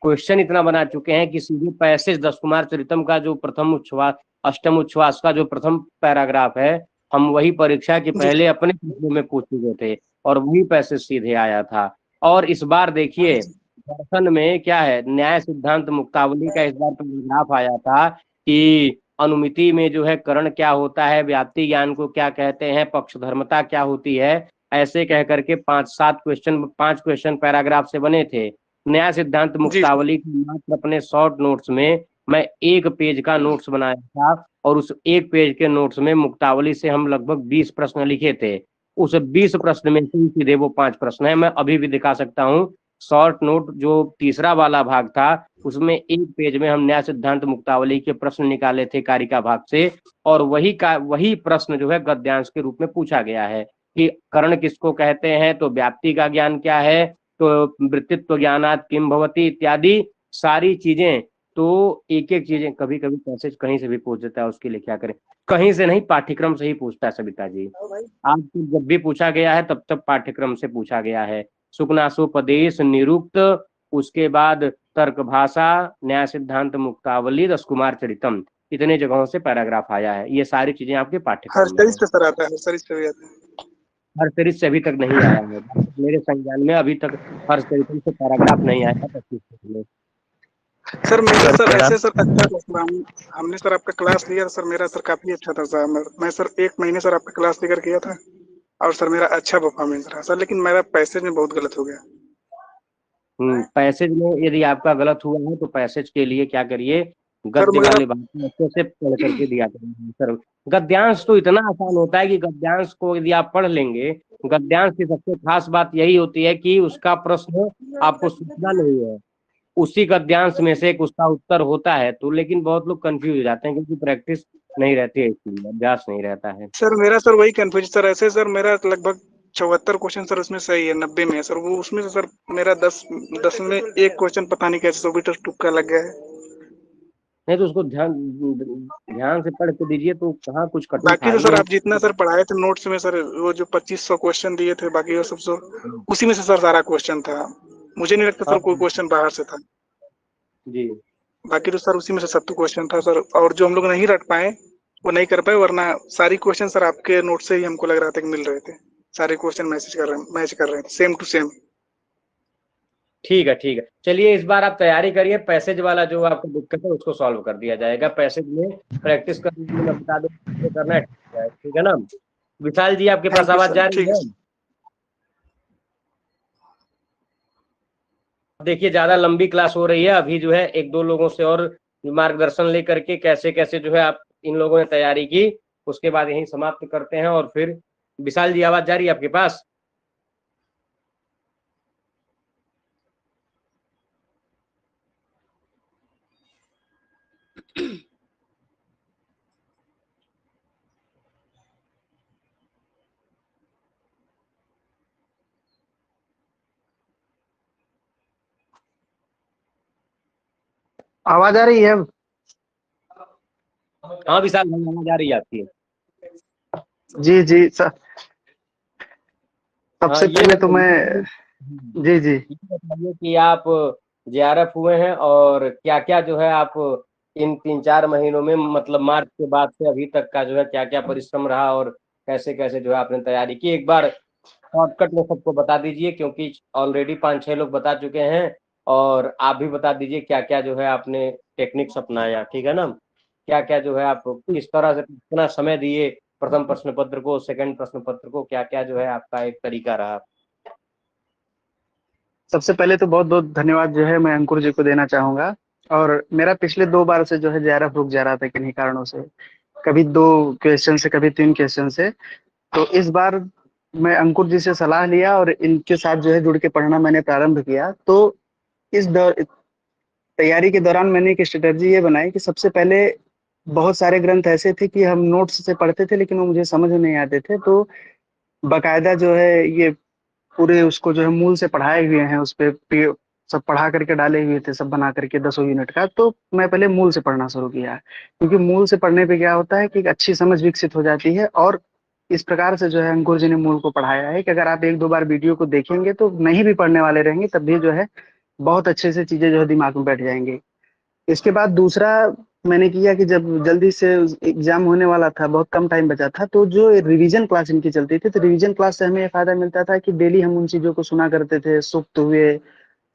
Speaker 1: क्वेश्चन इतना बना चुके हैं कि सीधे पैसेज 10 कुमार चरितम का जो प्रथम उच्छ्वास, अष्टम उच्छ्वास का जो प्रथम पैराग्राफ है, हम वही परीक्षा के पहले अपने प्रश्नों में पूछ चुके थे और वही पैसेज सीधे आया था। और इस बार देखिए दर्शन में क्या है, न्याय सिद्धांत मुक्तावली का इस बार पैराग्राफ आया था कि अनुमिति में जो है करण क्या होता है, व्याप्ति ज्ञान को क्या कहते हैं, पक्षधर्मता क्या होती है, ऐसे कह करके 5 क्वेश्चन पैराग्राफ से बने थे। न्याय सिद्धांत मुक्तावली की मात्र अपने शॉर्ट नोट्स में मैं 1 पेज का नोट्स बनाया था और उस 1 पेज के नोट्स में मुक्तावली से हम लगभग 20 प्रश्न लिखे थे। उस 20 प्रश्न में से सीधे वो 5 प्रश्न है, मैं अभी भी दिखा सकता हूँ। शॉर्ट नोट जो तीसरा वाला भाग था उसमें 1 पेज में हम न्याय सिद्धांत मुक्तावली के प्रश्न निकाले थे कारिका भाग से, और वही प्रश्न जो है गद्यांश के रूप में पूछा गया है कि कर्ण किसको कहते हैं, तो व्याप्ति का ज्ञान क्या है, तो वृत्तित्व ज्ञानात् किम भवति इत्यादि सारी चीजें। तो एक एक चीजें, कभी कभी पैसेज कहीं से भी पूछ देता है, उसके लिए क्या करें। कहीं से नहीं, पाठ्यक्रम से ही पूछता है सविता जी। आज जब भी पूछा गया है तब तक पाठ्यक्रम से पूछा गया है। सुकनासोपदेश, निरुक्त, उसके बाद तर्क भाषा, न्याय सिद्धांत मुक्तावली, 10 कुमार चरितम, इतने जगहों से पैराग्राफ आया है। ये सारी चीजें आपके पाठ्यक्रम में
Speaker 8: से सर आता है, सर से भी आता है।
Speaker 1: हर चरित से अभी तक नहीं आया है, मेरे संज्ञान में अभी तक हर चरित्र से पैराग्राफ नहीं आया था।
Speaker 8: सर मेरा सर ऐसे सर अच्छा था, हमने सर आपका क्लास लिया सर, मेरा सर काफी अच्छा था सर। मैं सर 1 महीने सर आपका क्लास लेकर किया था और सर मेरा अच्छा परफॉर्मेंस रहा सर, लेकिन मेरा पैसेज में बहुत गलत हो गया।
Speaker 1: पैसेज में यदि आपका गलत हुआ है तो पैसेज के लिए क्या करिए, गद्य वाले भाग को अच्छे से पढ़ करके दिया करेंगे सर। गद्यांश तो इतना आसान होता है कि गद्यांश को यदि आप पढ़ लेंगे, गद्यांश की सबसे खास बात यही होती है कि उसका प्रश्न आपको सूचना नहीं है, उसी गद्यांश में से एक उसका उत्तर होता है। तो लेकिन बहुत लोग कंफ्यूज हो जाते हैं क्योंकि प्रैक्टिस नहीं रहती है, इसलिए अभ्यास नहीं रहता है।
Speaker 8: सर मेरा सर वही कंफ्यूज सर, ऐसे सर मेरा लगभग 74 क्वेश्चन सर उसमें सही है, 90 में है सर। वो उसमें से सर मेरा 10 में एक क्वेश्चन पता नहीं कैसे तो तुक्का लग गया है।
Speaker 1: नहीं तो उसको ध्यान ध्यान से पढ़ के दीजिए, तो कहाँ कुछ कठिन
Speaker 8: बाकी
Speaker 1: था
Speaker 8: तो
Speaker 1: ही
Speaker 8: सर
Speaker 1: नहीं।
Speaker 8: आप जितना सर पढ़ाए थे नोट्स में सर, वो जो 2500 क्वेश्चन दिए थे, बाकी वो सब सर उसी में से सर सारा क्वेश्चन था। मुझे नहीं लगता
Speaker 1: हाँ
Speaker 8: सर कोई क्वेश्चन बाहर से था।
Speaker 1: जी।
Speaker 8: बाकी तो सर उसी में से 70 क्वेश्चन था सर, और जो हम लोग नहीं रट पाए वो नहीं कर पाए, वरना सारी क्वेश्चन सर आपके नोट से ही हमको लग रहा था कि मिल रहे थे। सारे क्वेश्चन मैच कर रहे थे, सेम टू सेम।
Speaker 1: ठीक है ठीक है, चलिए इस बार आप तैयारी करिए, पैसेज वाला जो आपको दिक्कत है उसको सॉल्व कर दिया जाएगा। पैसेज में प्रैक्टिस करने के लिए मैं बता दूं कैसे करना है, ठीक है ना। विशाल जी आपके पास
Speaker 8: थैंक यू
Speaker 1: आवाज
Speaker 8: सर,
Speaker 1: जा रही
Speaker 8: ठीक है
Speaker 1: है?
Speaker 8: सर।
Speaker 1: देखिए ज्यादा लंबी क्लास हो रही है, अभी जो है एक दो लोगों से और मार्गदर्शन लेकर के कैसे कैसे जो है आप इन लोगों ने तैयारी की, उसके बाद यहीं समाप्त करते हैं। और फिर विशाल जी आवाज जा रही है आपके पास?
Speaker 10: आवाज आ रही है अब?
Speaker 1: हाँ विशाल भाई आवाज आ रही है आपकी।
Speaker 10: जी जी सर,
Speaker 1: हाँ
Speaker 10: सबसे
Speaker 1: ये
Speaker 10: पहले तो मैं,
Speaker 1: बताइए
Speaker 10: जी जी,
Speaker 1: ये बताइए कि आप जेआरएफ हुए हैं और क्या क्या जो है आप इन 3-4 महीनों में, मतलब मार्च के बाद से अभी तक का जो है क्या क्या परिश्रम रहा और कैसे कैसे जो है आपने तैयारी की, एक बार शॉर्टकट में सबको बता दीजिए, क्योंकि ऑलरेडी 5-6 लोग बता चुके हैं। और आप भी बता दीजिए क्या क्या जो है आपने टेक्निक्स अपनाया, ठीक है ना। क्या क्या जो है आप किस तरह से कितना समय दिए प्रथम प्रश्न पत्र को, सेकंड प्रश्न पत्र को, क्या क्या जो है आपका एक तरीका रहा।
Speaker 10: सबसे पहले तो बहुत बहुत धन्यवाद जो है मैं अंकुर जी को देना चाहूंगा। और मेरा पिछले 2 बार से जो है जेआरएफ रुक जा रहा था किन्हीं कारणों से, कभी 2 क्वेश्चन से, कभी 3 क्वेश्चन से। तो इस बार मैं अंकुर जी से सलाह लिया और इनके साथ जो है जुड़ के पढ़ना मैंने प्रारंभ किया। तो इस दौर तैयारी के दौरान मैंने एक स्ट्रेटजी ये बनाई कि सबसे पहले बहुत सारे ग्रंथ ऐसे थे कि हम नोट्स से पढ़ते थे लेकिन वो मुझे समझ में नहीं आते थे। तो बकायदा जो है ये पूरे उसको जो है मूल से पढ़ाए हुए हैं, उस पे सब पढ़ा करके डाले हुए थे, सब बना करके 10 यूनिट का। तो मैं पहले मूल से पढ़ना शुरू किया, क्योंकि मूल से पढ़ने पे क्या होता है कि एक अच्छी समझ विकसित हो जाती है। और इस प्रकार से जो है अंकुर जी ने मूल को पढ़ाया है कि अगर आप 1-2 बार वीडियो को देखेंगे तो नहीं भी पढ़ने वाले रहेंगे तब भी जो है बहुत अच्छे से चीजें जो है दिमाग में बैठ जाएंगी। इसके बाद दूसरा मैंने किया कि जब जल्दी से एग्जाम होने वाला था, बहुत कम टाइम बचा था, तो जो रिवीजन क्लास इनकी चलती थी, तो रिवीजन क्लास से हमें ये फायदा मिलता था कि डेली हम उन चीजों को सुना करते थे, सूक्त हुए,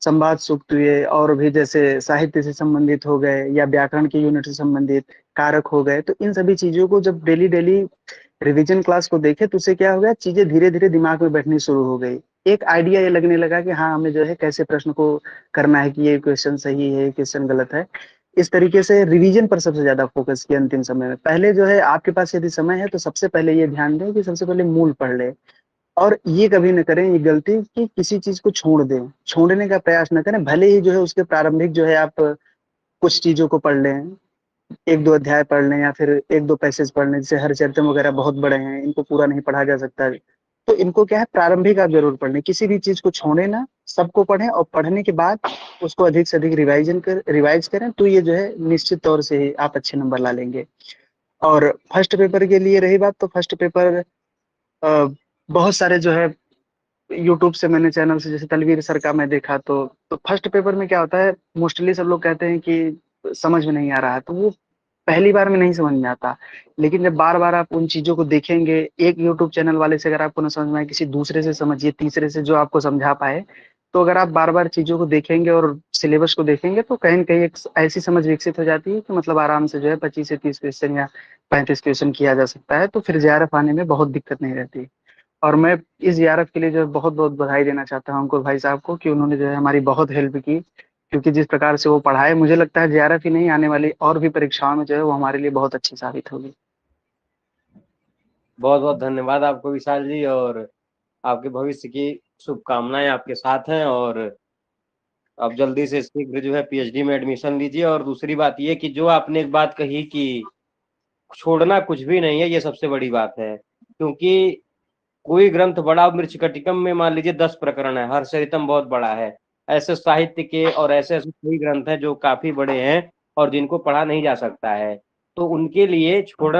Speaker 10: संवाद सूक्त हुए, और भी जैसे साहित्य से संबंधित हो गए या व्याकरण के यूनिट से संबंधित कारक हो गए। तो इन सभी चीजों को जब डेली डेली रिवीजन क्लास को देखे तो उससे क्या हो गया, चीजें धीरे धीरे दिमाग में बैठनी शुरू हो गई। एक आइडिया ये लगने लगा कि हाँ हमें जो है कैसे प्रश्न को करना है, कि ये क्वेश्चन सही है, ये क्वेश्चन गलत है। इस तरीके से रिवीजन पर सबसे ज्यादा फोकस किया अंतिम समय में। पहले जो है आपके पास यदि समय है तो सबसे पहले ये ध्यान दें कि सबसे पहले मूल पढ़ ले। और ये कभी न करें ये गलती कि किसी चीज को छोड़ दें, छोड़ने का प्रयास न करें। भले ही जो है उसके प्रारंभिक जो है आप कुछ चीजों को पढ़ लें, 1-2 अध्याय पढ़ लें या फिर 1-2 पैसेज पढ़ लें, जैसे हरचरितम वगैरह बहुत बड़े हैं, इनको पूरा नहीं पढ़ा जा सकता। तो इनको क्या है, प्रारंभिक आप जरूर पढ़ लें, किसी भी चीज को छोड़े ना, सबको पढ़ें। और पढ़ने के बाद उसको अधिक से अधिक रिवाइज करें, तो ये जो है निश्चित तौर से ही आप अच्छे नंबर ला लेंगे। और फर्स्ट पेपर के लिए रही बात, तो फर्स्ट पेपर बहुत सारे जो है यूट्यूब से मैंने चैनल से, जैसे तलवीर सर का मैं देखा, तो फर्स्ट पेपर में क्या होता है, मोस्टली सब लोग कहते हैं कि समझ में नहीं आ रहा है। तो वो पहली बार में नहीं समझ में आता, लेकिन जब बार बार आप उन चीजों को देखेंगे, एक यूट्यूब चैनल वाले से अगर आपको ना समझ में आए, किसी दूसरे से समझिए, तीसरे से जो आपको समझा पाए, तो अगर आप बार बार चीजों को देखेंगे और सिलेबस को देखेंगे तो कहीं न कहीं एक ऐसी समझ विकसित हो जाती है कि मतलब आराम से जो है 25 से 30 क्वेश्चन या 35 क्वेश्चन किया जा सकता है। तो फिर जेआरएफ आने में बहुत दिक्कत नहीं रहती। और मैं इस जेआरएफ के लिए जो है बहुत बहुत बधाई देना चाहता हूँ अंकुर भाई साहब को, कि उन्होंने जो है हमारी बहुत हेल्प की। क्योंकि जिस प्रकार से वो पढ़ाए, मुझे लगता है जेआरएफ ही नहीं, आने वाली और भी परीक्षाओं में जो है वो हमारे लिए बहुत अच्छी साबित होगी।
Speaker 1: बहुत बहुत धन्यवाद आपको विशाल जी, और आपके भविष्य की शुभकामनाएं आपके साथ हैं। और आप जल्दी से शीघ्र जो है पीएचडी में एडमिशन लीजिए। और दूसरी बात ये कि जो आपने एक बात कही कि छोड़ना कुछ भी नहीं है, ये सबसे बड़ी बात है। क्योंकि कोई ग्रंथ बड़ा, मृच्छकटिकम में मान लीजिए 10 प्रकरण है, हर्षचरितम बहुत बड़ा है। ऐसे साहित्य के और ऐसे ऐसे कई ग्रंथ हैं जो काफी बड़े हैं और जिनको पढ़ा नहीं जा सकता है। तो उनके लिए छोड़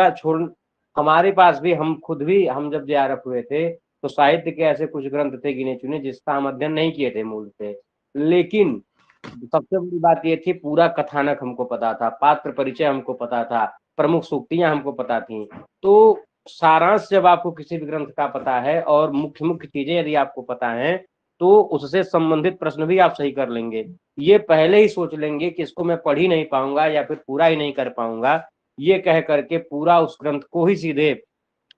Speaker 1: हमारे पास भी, हम खुद भी, हम जब जेआरएफ हुए थे तो साहित्य के ऐसे कुछ ग्रंथ थे गिने चुने जिसका हम अध्ययन नहीं किए थे मूल से। लेकिन सबसे बड़ी बात ये थी, पूरा कथानक हमको पता था, पात्र परिचय हमको पता था, प्रमुख सूक्तियां हमको पता थी। तो सारांश जब आपको किसी भी ग्रंथ का पता है और मुख्य मुख्य चीजें यदि आपको पता है तो उससे संबंधित प्रश्न भी आप सही कर लेंगे। ये पहले ही सोच लेंगे कि इसको मैं पढ़ ही नहीं पाऊंगा या फिर पूरा ही नहीं कर पाऊंगा, ये कह करके पूरा उस ग्रंथ को ही सीधे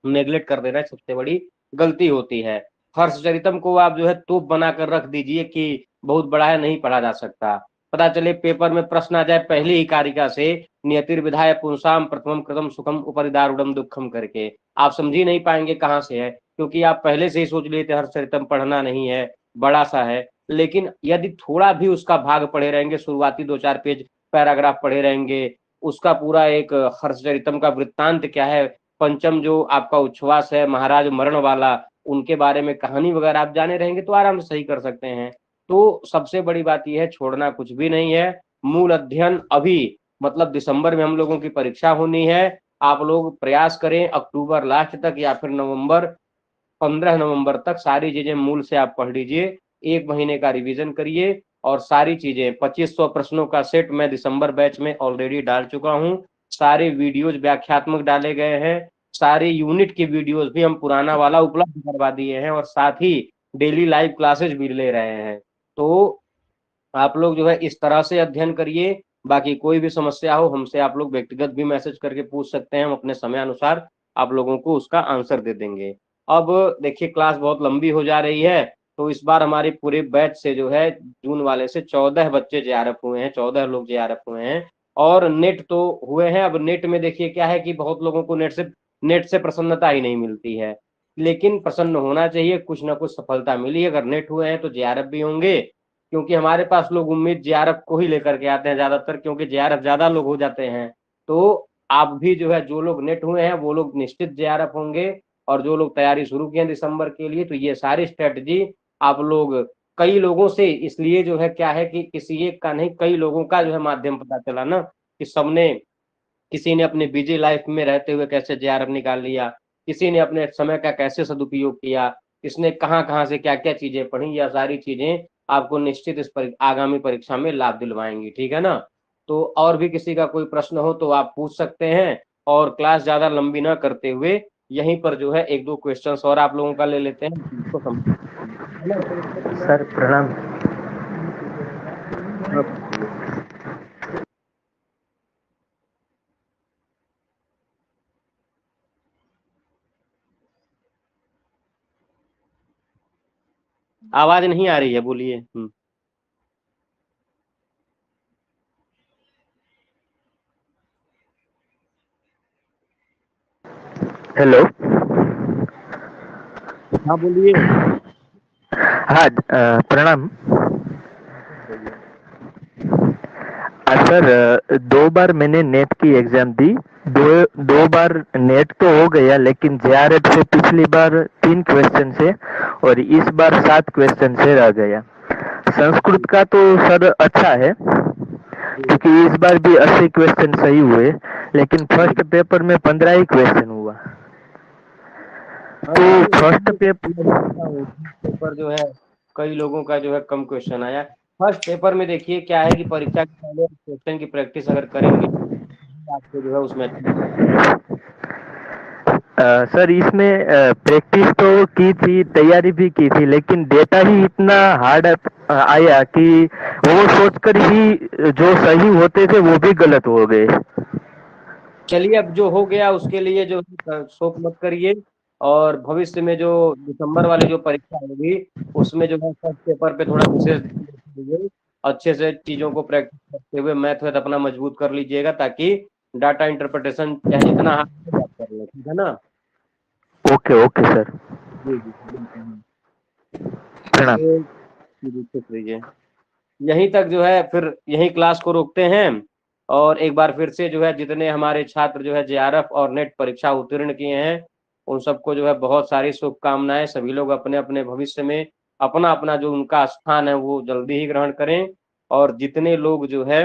Speaker 1: नेग्लेक्ट कर देना सबसे बड़ी गलती होती है। हर्षचरितम को आप जो है तोप बनाकर रख दीजिए कि बहुत बड़ा है, नहीं पढ़ा जा सकता। पता चले पेपर में प्रश्न आ जाए पहली ही कारिका से, नियतिर्विधाय पुंसाम प्रथमम कृतम सुखम उपरिदारुणम दुखम करके, आप समझ ही नहीं पाएंगे कहाँ से है, क्योंकि आप पहले से ही सोच लिए थे हर्षचरितम पढ़ना नहीं है, बड़ा सा है। लेकिन यदि थोड़ा भी उसका भाग पढ़े रहेंगे, शुरुआती 2-4 पेज पैराग्राफ पढ़े रहेंगे, उसका पूरा एक हर्षचरितम का वृत्तांत क्या है, पंचम जो आपका उच्छ्वास है महाराज मरण वाला, उनके बारे में कहानी वगैरह आप जाने रहेंगे तो आराम से सही कर सकते हैं। तो सबसे बड़ी बात यह है, छोड़ना कुछ भी नहीं है। मूल अध्ययन अभी मतलब दिसंबर में हम लोगों की परीक्षा होनी है, आप लोग प्रयास करें अक्टूबर लास्ट तक या फिर 15 नवंबर तक सारी चीजें मूल से आप पढ़ लीजिए, 1 महीने का रिवीजन करिए और सारी चीजें 2500 प्रश्नों का सेट मैं दिसंबर बैच में ऑलरेडी डाल चुका हूँ। सारे वीडियोज व्याख्यात्मक डाले गए हैं, सारे यूनिट के वीडियोज भी हम पुराना वाला उपलब्ध करवा दिए हैं और साथ ही डेली लाइव क्लासेज भी ले रहे हैं। तो आप लोग जो है इस तरह से अध्ययन करिए। बाकी कोई भी समस्या हो हमसे आप लोग व्यक्तिगत भी मैसेज करके पूछ सकते हैं, हम अपने समय अनुसार आप लोगों को उसका आंसर दे देंगे। अब देखिए क्लास बहुत लंबी हो जा रही है, तो इस बार हमारे पूरे बैच से जो है जून वाले से 14 बच्चे जेआरएफ हुए हैं, 14 लोग जेआरएफ हुए हैं और नेट तो हुए हैं। अब नेट में देखिए क्या है कि बहुत लोगों को नेट से प्रसन्नता ही नहीं मिलती है, लेकिन प्रसन्न होना चाहिए, कुछ ना कुछ सफलता मिली। अगर नेट हुए हैं तो जेआरएफ भी होंगे, क्योंकि हमारे पास लोग उम्मीद जेआरएफ को ही लेकर के आते हैं ज्यादातर, क्योंकि जेआरएफ ज्यादा लोग हो जाते हैं। तो आप भी जो है, जो लोग नेट हुए हैं वो लोग निश्चित जेआरएफ होंगे, और जो लोग तैयारी शुरू की है दिसंबर के लिए, तो ये सारी स्ट्रेटजी आप लोग कई लोगों से, इसलिए जो है क्या है कि किसी एक का नहीं, कई लोगों का जो है माध्यम पता चला ना, कि सबने, किसी ने अपने बिजी लाइफ में रहते हुए कैसे जेआरएफ निकाल लिया, किसी ने अपने समय का कैसे सदुपयोग किया, किसने कहाँ कहाँ से क्या क्या चीजें पढ़ी, या सारी चीजें आपको निश्चित इस आगामी परीक्षा में लाभ दिलवाएंगी। ठीक है ना। तो और भी किसी का कोई प्रश्न हो तो आप पूछ सकते हैं, और क्लास ज्यादा लंबी ना करते हुए यहीं पर जो है 1-2 क्वेश्चंस और आप लोगों का ले लेते हैं, इसको
Speaker 11: सर प्रणाम।
Speaker 1: आवाज नहीं आ रही है, बोलिए।
Speaker 11: हेलो।
Speaker 1: हाँ बोलिए।
Speaker 11: हाँ प्रणाम। सर 2 बार मैंने नेट की एग्जाम दी, दो बार नेट तो हो गया, लेकिन जेआरएफ से पिछली बार 3 क्वेश्चन से और इस बार 7 क्वेश्चन से रह गया। संस्कृत का तो सर अच्छा है, क्योंकि इस बार भी 80 क्वेश्चन सही हुए, लेकिन फर्स्ट पेपर में 15 ही क्वेश्चन हुआ। तो फर्स्ट
Speaker 1: पेपर जो है कई लोगों का जो है कम क्वेश्चन आया। फर्स्ट पेपर में देखिए क्या है कि परीक्षा के पहले क्वेश्चन की प्रैक्टिस अगर करेंगे आपको जो है उसमें
Speaker 11: सर इसमें प्रैक्टिस तो की थी, तैयारी भी की थी, लेकिन डेटा ही इतना हार्ड आया कि वो सोचकर ही जो सही होते थे वो भी गलत हो गए।
Speaker 1: चलिए अब जो हो गया उसके लिए जो शोक मत करिए, और भविष्य में जो दिसंबर वाली जो परीक्षा होगी उसमें जो है फर्स्ट पेपर पे थोड़ा विशेष दीजिए, अच्छे से चीजों को प्रैक्टिस करते हुए मैथ वैथ अपना मजबूत कर लीजिएगा, ताकि डाटा इंटरप्रिटेशन चाहे इतना हार्ड कर ले। ठीक है ना।
Speaker 11: Okay okay sir.
Speaker 1: जी जी, यहीं तक जो है फिर यहीं क्लास को रोकते हैं, और एक बार फिर से जो है जितने हमारे छात्र जो है जेआरएफ और नेट परीक्षा उत्तीर्ण किए हैं उन सबको जो है बहुत सारी शुभकामनाएं। सभी लोग अपने अपने भविष्य में अपना अपना जो उनका स्थान है वो जल्दी ही ग्रहण करें। और जितने लोग जो है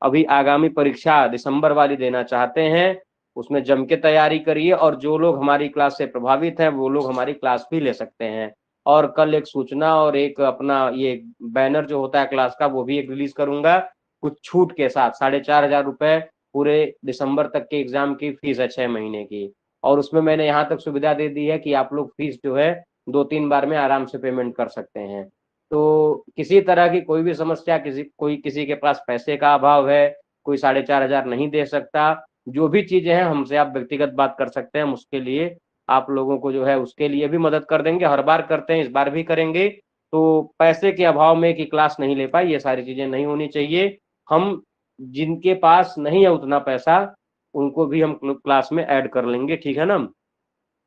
Speaker 1: अभी आगामी परीक्षा दिसंबर वाली देना चाहते हैं उसमें जम के तैयारी करिए। और जो लोग हमारी क्लास से प्रभावित हैं वो लोग हमारी क्लास भी ले सकते हैं। और कल एक सूचना और एक अपना ये बैनर जो होता है क्लास का वो भी एक रिलीज करूंगा कुछ छूट के साथ। 4,500 रुपए पूरे दिसंबर तक के एग्जाम की फीस है 6 महीने की। और उसमें मैंने यहाँ तक सुविधा दे दी है कि आप लोग फीस जो है 2-3 बार में आराम से पेमेंट कर सकते हैं। तो किसी तरह की कोई भी समस्या, किसी के पास पैसे का अभाव है, कोई 4,500 नहीं दे सकता, जो भी चीजें हैं हमसे आप व्यक्तिगत बात कर सकते हैं। हम उसके लिए आप लोगों को जो है उसके लिए भी मदद कर देंगे। हर बार करते हैं, इस बार भी करेंगे। तो पैसे के अभाव में कि क्लास नहीं ले पाई, ये सारी चीजें नहीं होनी चाहिए। हम जिनके पास नहीं है उतना पैसा उनको भी हम क्लास में ऐड कर लेंगे, ठीक है ना,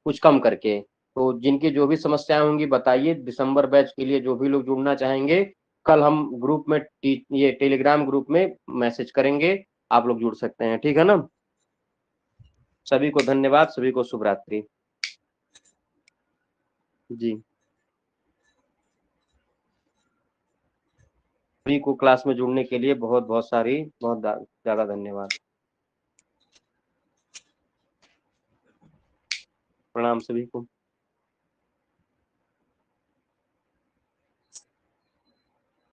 Speaker 1: कुछ कम करके। तो जिनकी जो भी समस्याएं होंगी बताइए। दिसंबर बैच के लिए जो भी लोग जुड़ना चाहेंगे कल हम ग्रुप में ये टेलीग्राम ग्रुप में मैसेज करेंगे, आप लोग जुड़ सकते हैं, ठीक है ना। सभी को धन्यवाद, सभी को शुभ रात्रि जी। सभी को क्लास में जुड़ने के लिए बहुत ज्यादा धन्यवाद। प्रणाम सभी को।